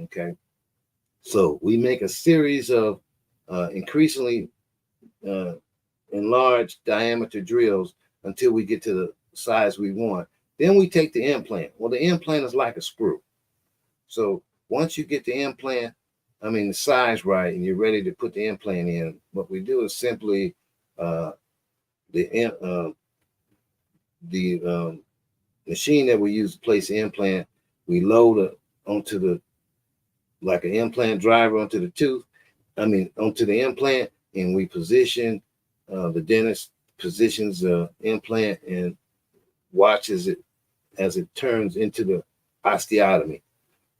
Okay. So we make a series of increasingly enlarged diameter drills until we get to the size we want. Then we take the implant. Well, the implant is like a screw. So once you get the implant, the size right, and you're ready to put the implant in, what we do is simply the machine that we use to place the implant, we load it onto like an implant driver onto the tooth, onto the implant, and we position, the dentist positions the implant and watches it as it turns into the osteotomy.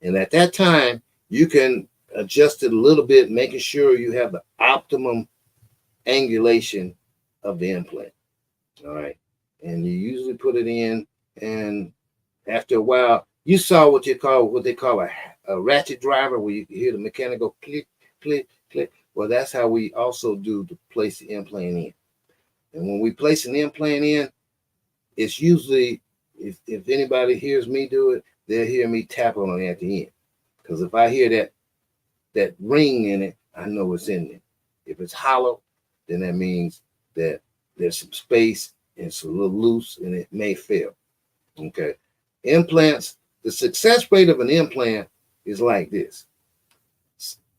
And at that time, you can adjust it a little bit, making sure you have the optimum angulation of the implant. All right. And you usually put it in, and after a while, you saw what they call a ratchet driver, where you hear the mechanical click, click, click. Well, that's how we also do to place the implant in. And when we place an implant in, it's usually, if anybody hears me do it, they'll hear me tap on it at the end. Because if I hear that ring in it, I know it's in there. If it's hollow, then that means that there's some space and it's a little loose and it may fail. Okay. Implants, the success rate of an implant is like this.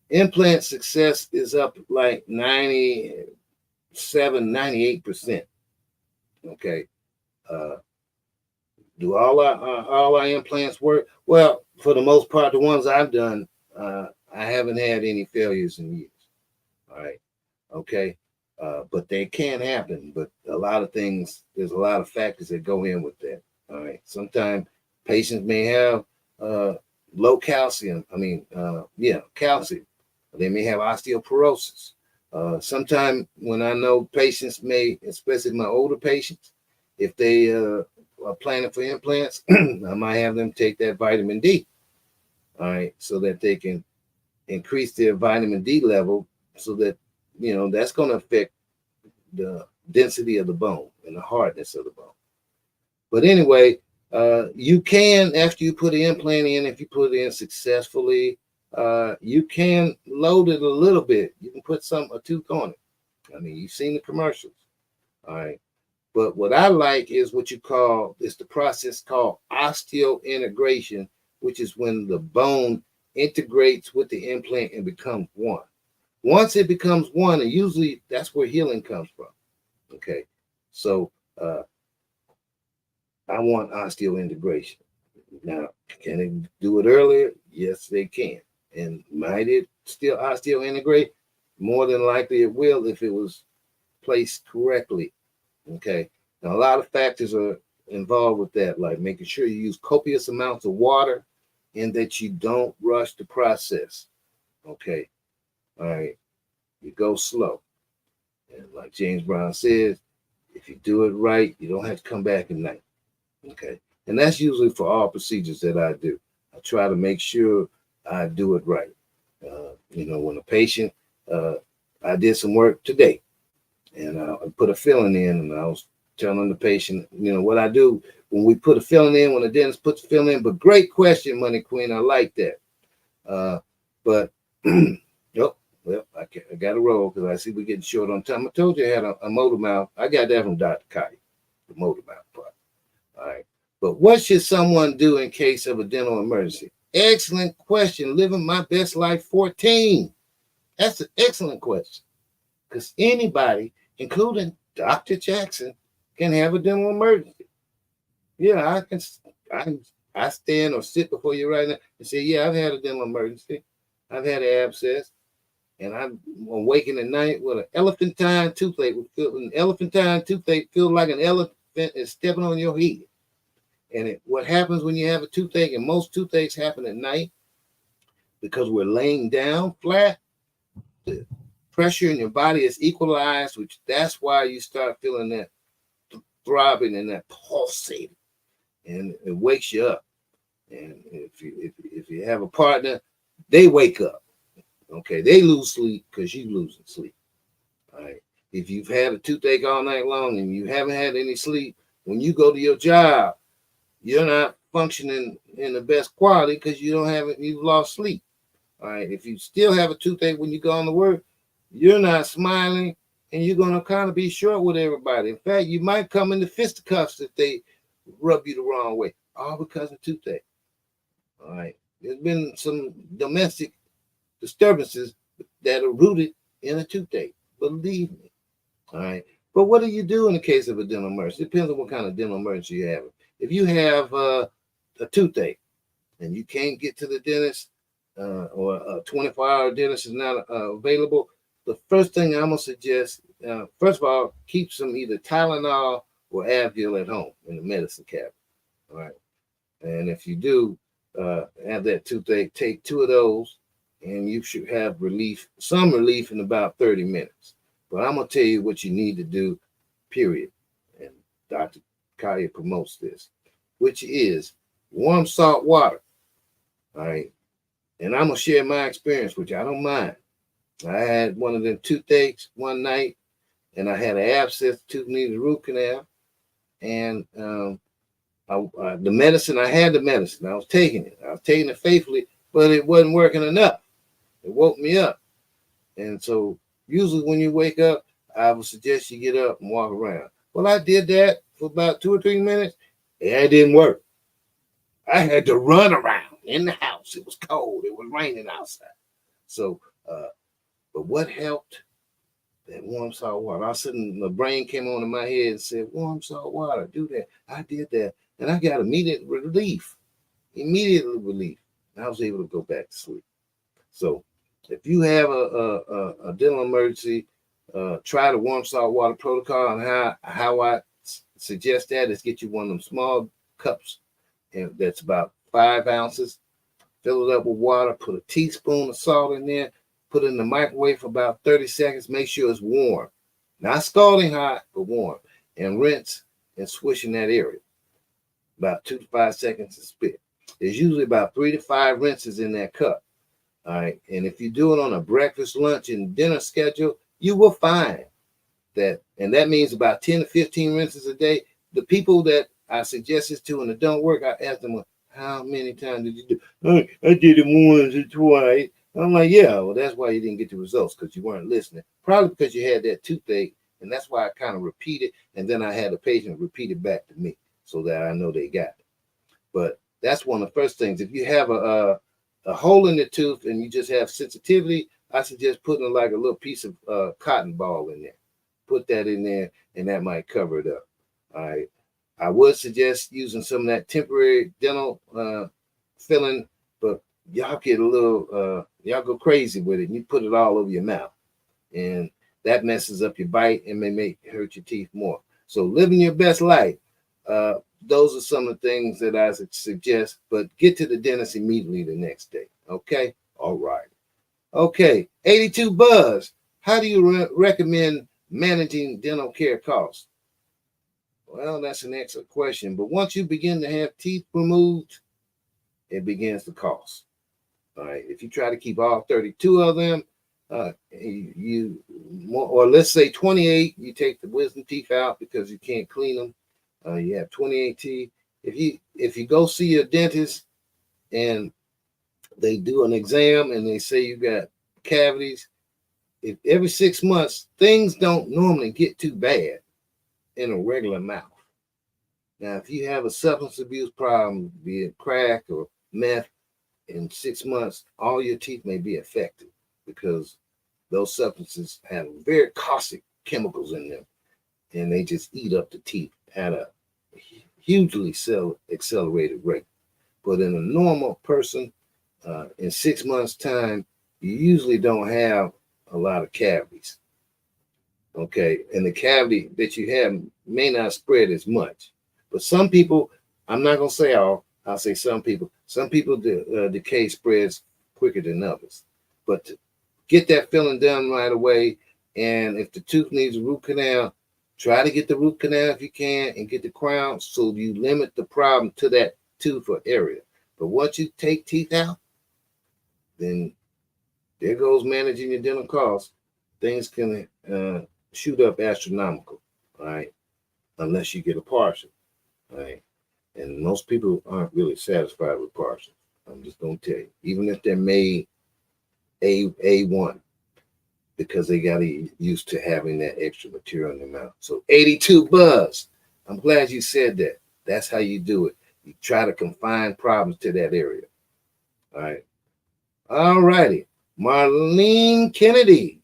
Implant success is up like 97, 98%. Okay. Do all our implants work? Well, for the most part, the ones I've done, I haven't had any failures in years. All right. Okay. But they can happen. But a lot of things, there's a lot of factors that go in with that. All right. Sometimes patients may have low calcium. Calcium. They may have osteoporosis. Sometimes when I know patients may, especially my older patients, if they are planning for implants, I might have them take that vitamin D. All right. So that they can increase their vitamin D level, so that, that's going to affect the density of the bone and the hardness of the bone. But anyway, you can, after you put the implant in, if you put it in successfully, you can load it a little bit. You can put a tooth on it. You've seen the commercials. All right. But what I like is it's the process called osteointegration, which is when the bone integrates with the implant and becomes one. Once it becomes one, and usually that's where healing comes from. Okay. So I want osteointegration. Now, can it do it earlier? Yes, they can. And might it still osteointegrate? More than likely it will, if it was placed correctly. Okay. Now, a lot of factors are involved with that, like making sure you use copious amounts of water and that you don't rush the process. Okay. All right. You go slow. And like James Brown says, if you do it right, you don't have to come back at night. Okay. And that's usually for all procedures that I do. I try to make sure I do it right. When a patient, I did some work today and I put a filling in, and I was telling the patient, what I do when we put a filling in, when the dentist puts the filling in. But great question, Money Queen. I like that. But, oh, well, I got to roll because I see we're getting short on time. I told you I had a motor mouth. I got that from Dr. Kai, the motor mouth part. All right. But what should someone do in case of a dental emergency? Excellent question. Living my best life 14. That's an excellent question. Because anybody, including Dr. Jackson, can have a dental emergency. Yeah, I stand or sit before you right now and say, yeah, I've had a dental emergency. I've had an abscess. And I'm waking at night with an elephantine toothache. An elephantine toothache feels like an elephant is stepping on your head. And what happens when you have a toothache, and most toothaches happen at night because we're laying down flat, the pressure in your body is equalized, which that's why you start feeling that throbbing and that pulsating, and it wakes you up. And if you have a partner, they wake up. Okay, they lose sleep because you losing sleep. All right. If you've had a toothache all night long and you haven't had any sleep, when you go to your job, you're not functioning in the best quality because you've lost sleep. All right. If you still have a toothache when you go on to work, you're not smiling and you're going to kind of be short with everybody. In fact, you might come into fisticuffs if they rub you the wrong way, all because of toothache. All right. There's been some domestic disturbances that are rooted in a toothache. Believe me. All right. But what do you do in the case of a dental emergency? It depends on what kind of dental emergency you have. If you have a toothache and you can't get to the dentist or a 24-hour dentist is not available, the first thing I'm going to suggest, first of all, keep some either Tylenol or Advil at home in the medicine cabinet. All right. And if you do have that toothache, take 2 of those and you should have some relief in about 30 minutes. But I'm going to tell you what you need to do, period. And Dr. Kaya promotes this, which is warm salt water. All right. And I'm going to share my experience, which I don't mind. I had one of them toothaches one night, and I had an abscess, tooth needed a root canal. And I had the medicine. I was taking it faithfully, but it wasn't working enough. It woke me up. And so usually when you wake up, I would suggest you get up and walk around. Well, I did that for about 2 or 3 minutes. And it didn't work. I had to run around in the house. It was cold. It was raining outside. So, but what helped? That warm salt water. All of a sudden, my brain came on in my head and said, warm salt water, do that. I did that. And I got immediate relief. And I was able to go back to sleep. So if you have a dental emergency, try the warm salt water protocol. And how I suggest that is get you one of them small cups, and that's about 5 ounces. Fill it up with water. Put a teaspoon of salt in there. Put it in the microwave for about 30 seconds. Make sure it's warm. Not scalding hot, but warm. And rinse and swish in that area. About 2 to 5 seconds to spit. There's usually about 3 to 5 rinses in that cup. All right. And if you do it on a breakfast, lunch, and dinner schedule, you will find that, and that means about 10 to 15 rinses a day. The people that I suggest this to and it don't work, I ask them, how many times did you do? I did it once or twice. I'm like, yeah, well, that's why you didn't get the results, because you weren't listening. Probably because you had that toothache, and that's why I kind of repeated, and then I had the patient repeat it back to me so that I know they got it. But that's one of the first things. If you have a hole in the tooth and you just have sensitivity, I suggest putting like a little piece of cotton ball in there. Put that in there, and that might cover it up. All right. I would suggest using some of that temporary dental filling, but y'all get a little, y'all go crazy with it, and you put it all over your mouth, and that messes up your bite and may hurt your teeth more. So living your best life, those are some of the things that I suggest, but get to the dentist immediately the next day. Okay. All right. Okay. 82 Buzz. How do you recommend managing dental care costs. Well, that's an excellent question. But once you begin to have teeth removed, it begins to cost. All right. If you try to keep all 32 of them, or let's say 28, you take the wisdom teeth out because you can't clean them. You have 28 teeth. If you go see a dentist and they do an exam and they say you got cavities, if every 6 months, things don't normally get too bad in a regular mouth. Now, if you have a substance abuse problem, be it crack or meth, in 6 months, all your teeth may be affected because those substances have very caustic chemicals in them, and they just eat up the teeth at a hugely accelerated rate. But in a normal person, in 6 months' time, you usually don't have a lot of cavities. Okay, and the cavity that you have may not spread as much. But some people, I'm not gonna say all, I'll say some people. Some people decay spreads quicker than others. But to get that filling done right away, and if the tooth needs a root canal, try to get the root canal if you can, and get the crown so you limit the problem to that tooth or area. But once you take teeth out, then there goes managing your dental costs. Things can shoot up astronomical, all right, unless you get a partial, all right. And most people aren't really satisfied with partials. I'm just gonna tell you, even if they're made A1, because they got used to having that extra material in their mouth. So 82 Buzz, I'm glad you said that. That's how you do it. You try to confine problems to that area. All right. All righty. Marlene Kennedy.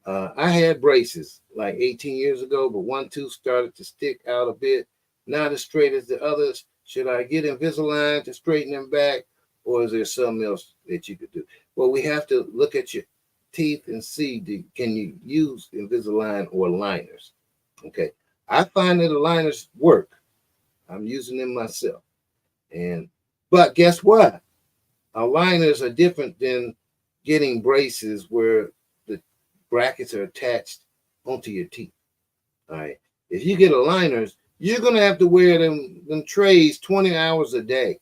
I had braces like 18 years ago, but one tooth started to stick out a bit, not as straight as the others. Should I get Invisalign to straighten them back, or is there something else that you could do? Well, we have to look at your teeth and see, can you use Invisalign or liners? Okay. I find that the liners work. I'm using them myself. But guess what? Aligners are different than getting braces where the brackets are attached onto your teeth. All right. If you get aligners, you're gonna have to wear them trays 20 hours a day.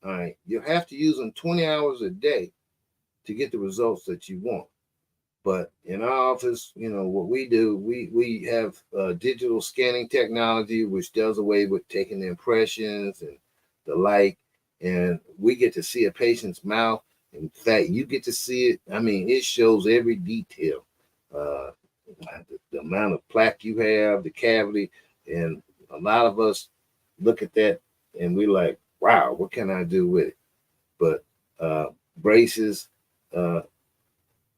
All right. You have to use them 20 hours a day to get the results that you want. But in our office, what we do, we have digital scanning technology, which does away with taking the impressions and the like, and we get to see a patient's mouth. In fact, you get to see it. I mean, it shows every detail, the amount of plaque you have, the cavity, and a lot of us look at that and we're like, wow, what can I do with it? But braces,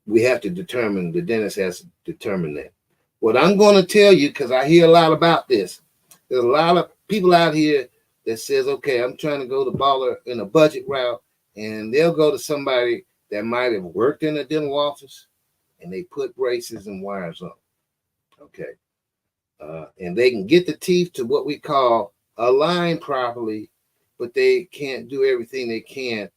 we have to determine, the dentist has to determine that. What I'm going to tell you, because I hear a lot about this, there's a lot of people out here that says, okay, I'm trying to go to baller in a budget route, and they'll go to somebody that might have worked in a dental office, and they put braces and wires on. Okay. And they can get the teeth to what we call align properly, but they can't do everything they can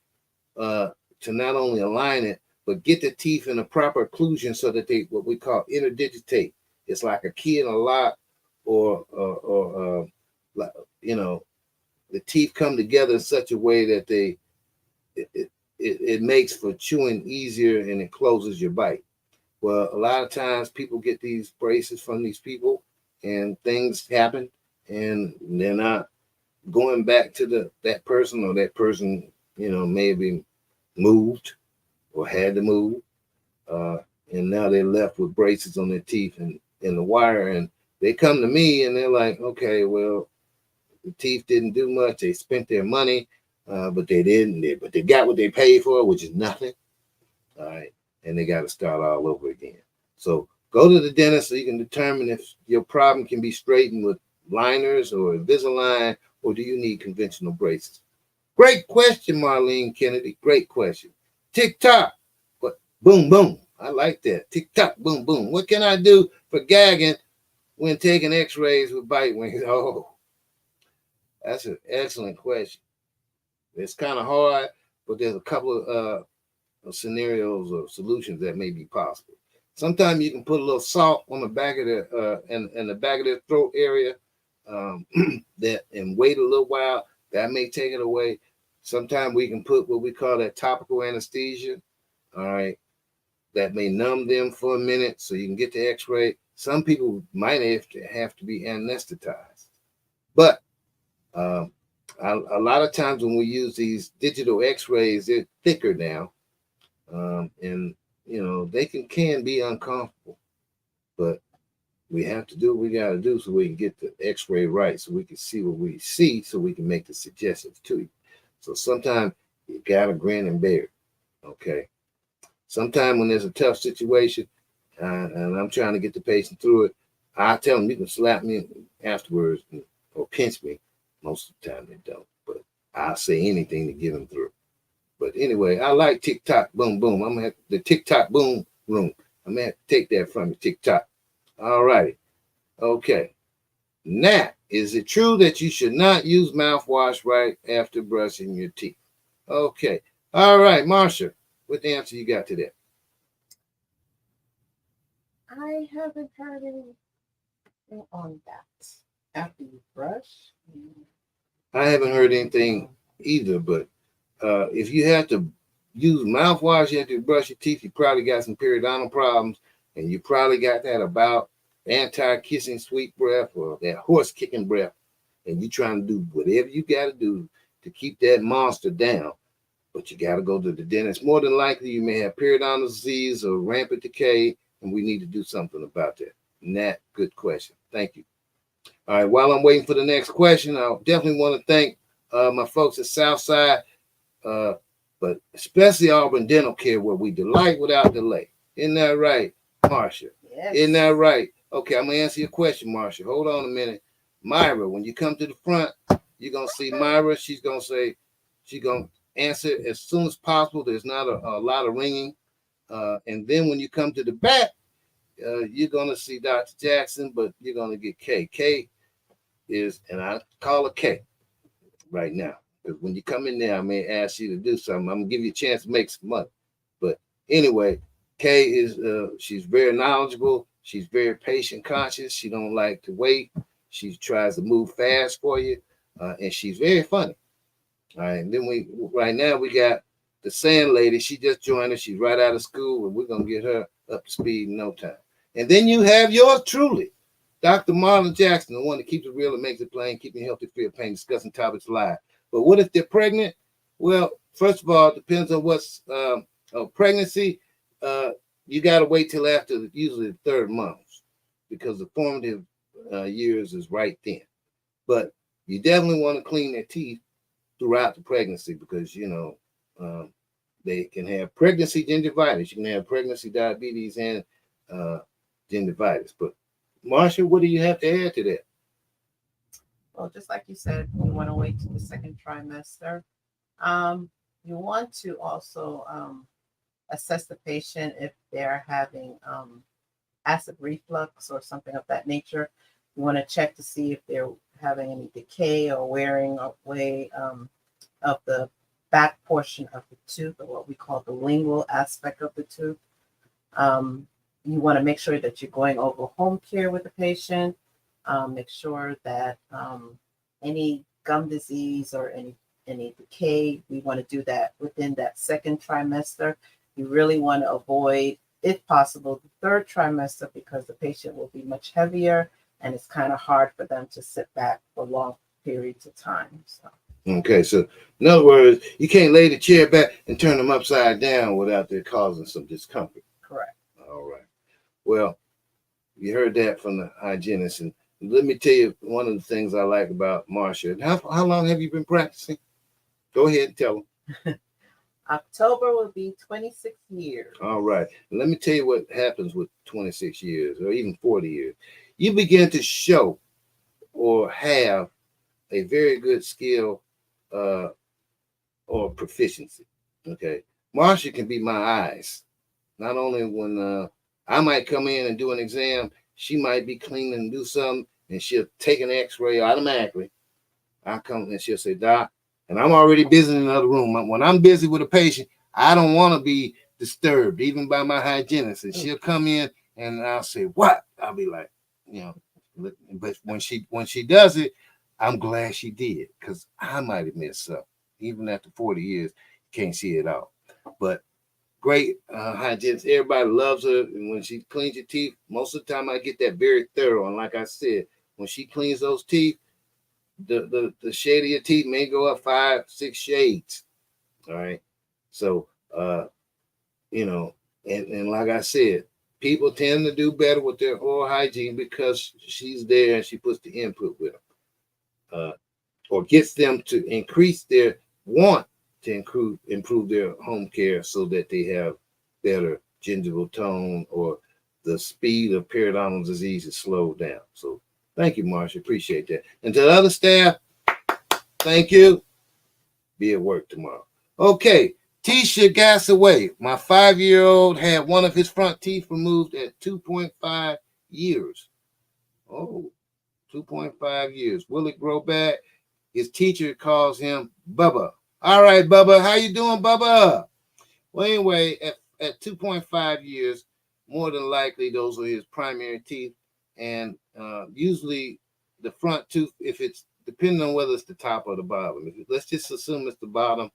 to not only align it, but get the teeth in a proper occlusion so that they, what we call interdigitate. It's like a key in a lock, or the teeth come together in such a way that it makes for chewing easier, and it closes your bite. Well, a lot of times people get these braces from these people, and things happen, and they're not going back to that person, or that person, maybe moved or had to move, and now they're left with braces on their teeth and the wire, and they come to me and they're like, okay, well, the teeth didn't do much. They spent their money, but they didn't. But they got what they paid for, which is nothing. All right, and they got to start all over again. So go to the dentist so you can determine if your problem can be straightened with liners or Invisalign, or do you need conventional braces? Great question, Marlene Kennedy. Great question. Tick-tock. But boom, boom. I like that. Tick-tock, boom, boom. What can I do for gagging when taking x-rays with bite wings? Oh, that's an excellent question. It's kind of hard, but there's a couple of scenarios or solutions that may be possible. Sometimes you can put a little salt on the back of the in the back of their throat area, that and wait a little while. That may take it away. Sometimes we can put what we call that topical anesthesia. All right, that may numb them for a minute so you can get the X-ray. Some people might have to be anesthetized, but a lot of times when we use these digital X-rays, they're thicker now, and they can be uncomfortable, but we have to do what we got to do so we can get the X-ray right, so we can see what we see, so we can make the suggestions to you. So sometimes you gotta grin and bear it, okay? Sometimes when there's a tough situation, and I'm trying to get the patient through it, I tell them you can slap me afterwards or pinch me. Most of the time they don't, but I'll say anything to get them through. But anyway, I like tick-tock, boom, boom. I'm gonna have the tick-tock, boom, room. I'm gonna have to take that from you, tick-tock. All righty. Okay. Now, is it true that you should not use mouthwash right after brushing your teeth? Okay. All right, Marsha, what answer you got to that? I haven't heard anything on that. After you brush? I haven't heard anything either, but if you have to use mouthwash after you brush your teeth, you probably got some periodontal problems, and you probably got that about anti-kissing sweet breath or that horse kicking breath, and you're trying to do whatever you got to do to keep that monster down, but you got to go to the dentist. More than likely, you may have periodontal disease or rampant decay, and we need to do something about that. Nat, good question. Thank you. All right, while I'm waiting for the next question, I definitely want to thank my folks at Southside, but especially Auburn Dental Care, where we delight without delay. Isn't that right, Marsha? Yes. Isn't that right? Okay, I'm going to answer your question, Marsha. Hold on a minute. Myra, when you come to the front, you're going to see Myra. She's going to answer as soon as possible. There's not a lot of ringing. And then when you come to the back, you're going to see Dr. Jackson, but you're going to get K. K is, and I call her K right now, because when you come in there, I may ask you to do something. I'm going to give you a chance to make some money. But anyway, Kay is, she's very knowledgeable. She's very patient conscious. She don't like to wait. She tries to move fast for you. And she's very funny. All right. And then right now we got the Sand Lady. She just joined us. She's right out of school, and we're going to get her up to speed in no time. And then you have yours truly, Dr. Marlon Jackson, the one that keeps it real and makes it plain, keeping healthy, free of pain, discussing topics live. But what if they're pregnant? Well, first of all, it depends on what's pregnancy. You got to wait till after usually the third month, because the formative years is right then. But you definitely want to clean their teeth throughout the pregnancy, because they can have pregnancy gingivitis. You can have pregnancy diabetes and gingivitis. But Marsha, what do you have to add to that? Well, just like you said, you want to wait till the second trimester. You want to also assess the patient if they're having acid reflux or something of that nature. You want to check to see if they're having any decay or wearing away of the back portion of the tooth, or what we call the lingual aspect of the tooth. You want to make sure that you're going over home care with the patient. Make sure that any gum disease or any decay, we want to do that within that second trimester. You really want to avoid, if possible, the third trimester, because the patient will be much heavier and it's kind of hard for them to sit back for long periods of time. So. Okay, so in other words, you can't lay the chair back and turn them upside down without it causing some discomfort. Correct. All right. Well, you heard that from the hygienist. And let me tell you one of the things I like about Marsha. How long have you been practicing? Go ahead and tell them. October will be 26 years. All right. Let me tell you what happens with 26 years or even 40 years. You begin to show or have a very good skill or proficiency. Okay. Marsha can be my eyes. Not only when I might come in and do an exam, she might be cleaning and do something, and she'll take an x-ray automatically. I come and she'll say, Doc, and I'm already busy in another room. When I'm busy with a patient, I don't want to be disturbed, even by my hygienist. And she'll come in and I'll say, what? I'll be like, you know, but when she does it, I'm glad she did, because I might have missed something. Even after 40 years, you can't see it all. But great hygienist. Everybody loves her. And when she cleans your teeth, most of the time I get that very thorough. And like I said, when she cleans those teeth, the shade of your teeth may go up 5, 6 shades. All right. So, you know, and like I said, people tend to do better with their oral hygiene because she's there and she puts the input with them, or gets them to increase their want to improve their home care so that they have better gingival tone, or the speed of periodontal disease is slowed down. So thank you, Marsha. Appreciate that. And to the other staff, thank you. Be at work tomorrow. Okay. Tisha Gassaway, my 5-year-old had one of his front teeth removed at 2.5 years. Oh, 2.5 years. Will it grow back? His teacher calls him Bubba. All right, Bubba. How you doing, Bubba? Well, anyway, at 2.5 years, more than likely, those are his primary teeth. And usually the front tooth, if it's depending on whether it's the top or the bottom. Let's just assume it's the bottom.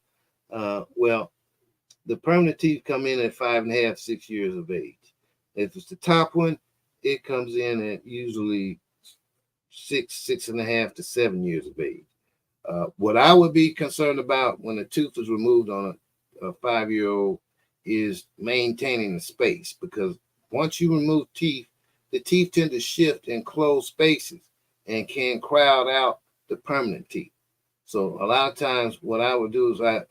Well, the permanent teeth come in at 5.5, 6 years of age. If it's the top one, it comes in at usually 6.5 to 7 years of age. What I would be concerned about when a tooth is removed on a 5-year-old is maintaining the space, because once you remove teeth, the teeth tend to shift in closed spaces and can crowd out the permanent teeth. So a lot of times what I would do is I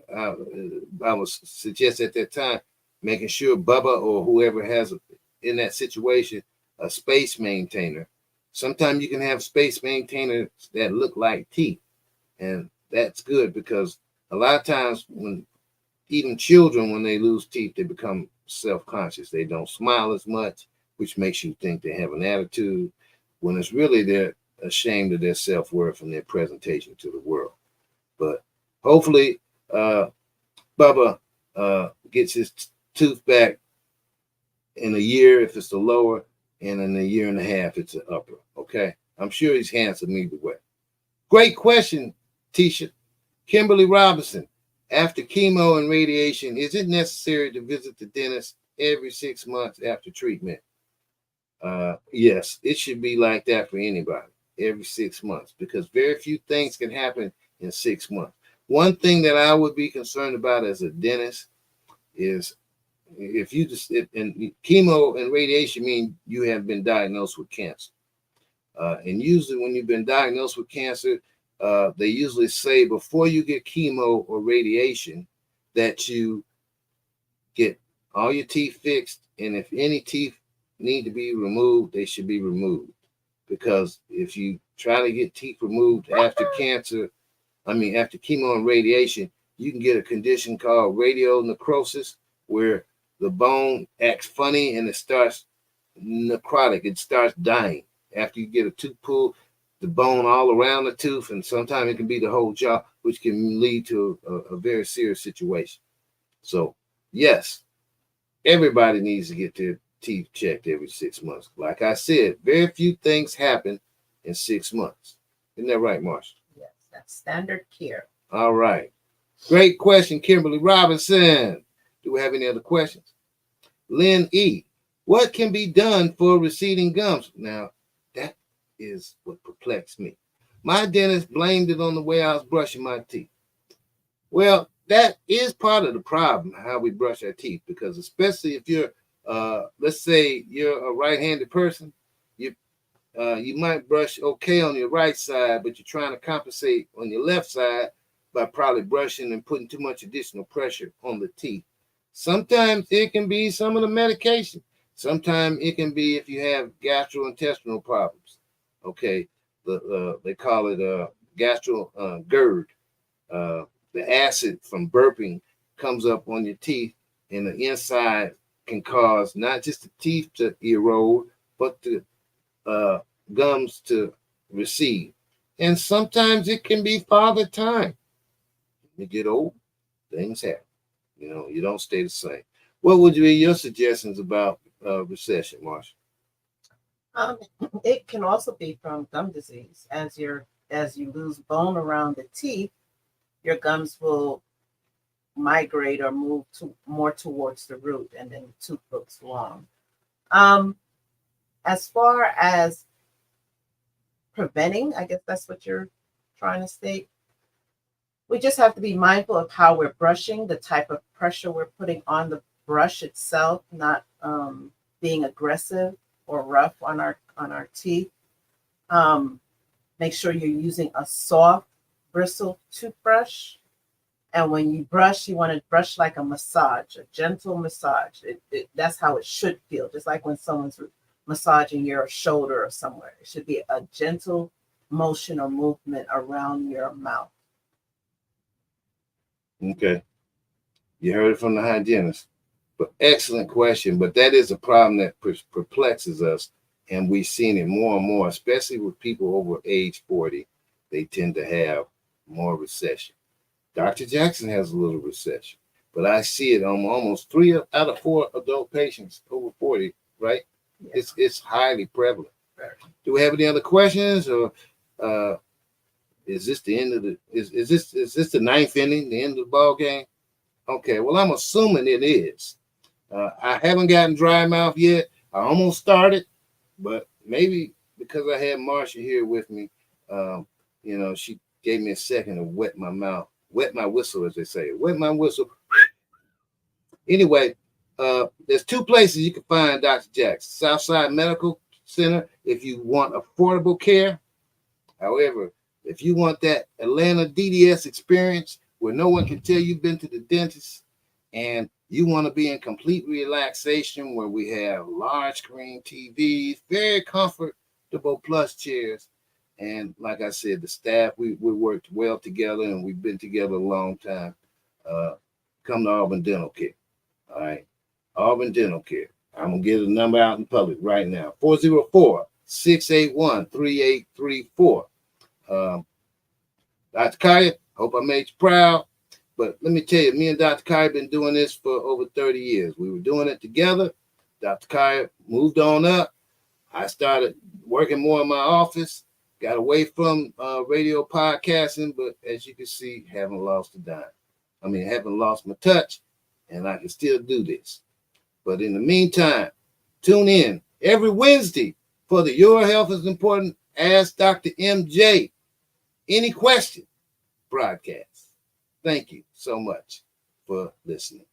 would suggest at that time making sure Bubba or whoever has in that situation a space maintainer. Sometimes you can have space maintainers that look like teeth, and that's good because a lot of times when even children, when they lose teeth, they become self-conscious. They don't smile as much, which makes you think they have an attitude, when it's really they're ashamed of their self-worth and their presentation to the world. But hopefully, Bubba gets his tooth back in a year if it's the lower, and in a year and a half it's the upper. Okay, I'm sure he's handsome either way. Great question, Tisha. Kimberly Robinson. After chemo and radiation, is it necessary to visit the dentist every 6 months after treatment? Yes, it should be like that for anybody, every 6 months, because very few things can happen in 6 months. One thing that I would be concerned about as a dentist is if chemo and radiation mean you have been diagnosed with cancer. And usually when you've been diagnosed with cancer, they usually say before you get chemo or radiation that you get all your teeth fixed. And if any teeth need to be removed, they should be removed. Because if you try to get teeth removed after cancer, after chemo and radiation, you can get a condition called radionecrosis, where the bone acts funny and it starts necrotic. It starts dying. After you get a tooth pulled, the bone all around the tooth, and sometimes it can be the whole jaw, which can lead to a very serious situation. So, yes, everybody needs to get their teeth checked every 6 months. Like I said, very few things happen in 6 months. Isn't that right, Marcia? Yes, that's standard care. All right. Great question, Kimberly Robinson. Do we have any other questions? Lynn E. What can be done for receding gums? Now, that is what perplexed me. My dentist blamed it on the way I was brushing my teeth. Well, that is part of the problem, how we brush our teeth, because especially if you're, let's say you're a right-handed person, you might brush okay on your right side, but you're trying to compensate on your left side by probably brushing and putting too much additional pressure on the teeth. Sometimes it can be some of the medication. Sometimes it can be if you have gastrointestinal problems. Okay, they call it gastro GERD. The acid from burping comes up on your teeth, and the inside can cause not just the teeth to erode, but the gums to recede. And sometimes it can be father time. You get old, things happen. You don't stay the same. What would be your suggestions about recession, Marsha? Um, it can also be from gum disease. As you lose bone around the teeth, your gums will migrate or move to more towards the root, and then the tooth looks long. Um, as far as preventing, I guess that's what you're trying to state. We just have to be mindful of how we're brushing, the type of pressure we're putting on the brush itself, not being aggressive or rough on our teeth. Make sure you're using a soft bristle toothbrush. And when you brush, you want to brush like a massage, a gentle massage. That's how it should feel, just like when someone's massaging your shoulder or somewhere. It should be a gentle motion or movement around your mouth. Okay. You heard it from the hygienist. But excellent question. But that is a problem that perplexes us. And we've seen it more and more, especially with people over age 40. They tend to have more recession. Dr. Jackson has a little recession, but I see it on almost 3 out of 4 adult patients over 40, right? Yeah. It's highly prevalent. Right. Do we have any other questions, or is this the end of the is this the 9th inning, the end of the ball game? Okay, well, I'm assuming it is. I haven't gotten dry mouth yet. I almost started, but maybe because I had Marsha here with me, she gave me a second to wet my mouth. Wet my whistle, as they say. Wet my whistle. Anyway, there's 2 places you can find Dr. Jackson. Southside Medical Center if you want affordable care. However, if you want that Atlanta DDS experience where no one can tell you've been to the dentist, and you want to be in complete relaxation where we have large screen TVs, very comfortable plush chairs, and like I said, the staff, we worked well together, and we've been together a long time. Come to Auburn Dental Care. All right. Auburn Dental Care. I'm going to get a number out in public right now. 404-681-3834. Dr. Kaya, hope I made you proud. But let me tell you, me and Dr. Kaya have been doing this for over 30 years. We were doing it together. Dr. Kaya moved on up. I started working more in my office. Got away from radio podcasting, but as you can see, haven't lost a dime. Haven't lost my touch, and I can still do this. But in the meantime, tune in every Wednesday for the Your Health is Important Ask Dr. MJ Any Question broadcast. Thank you so much for listening.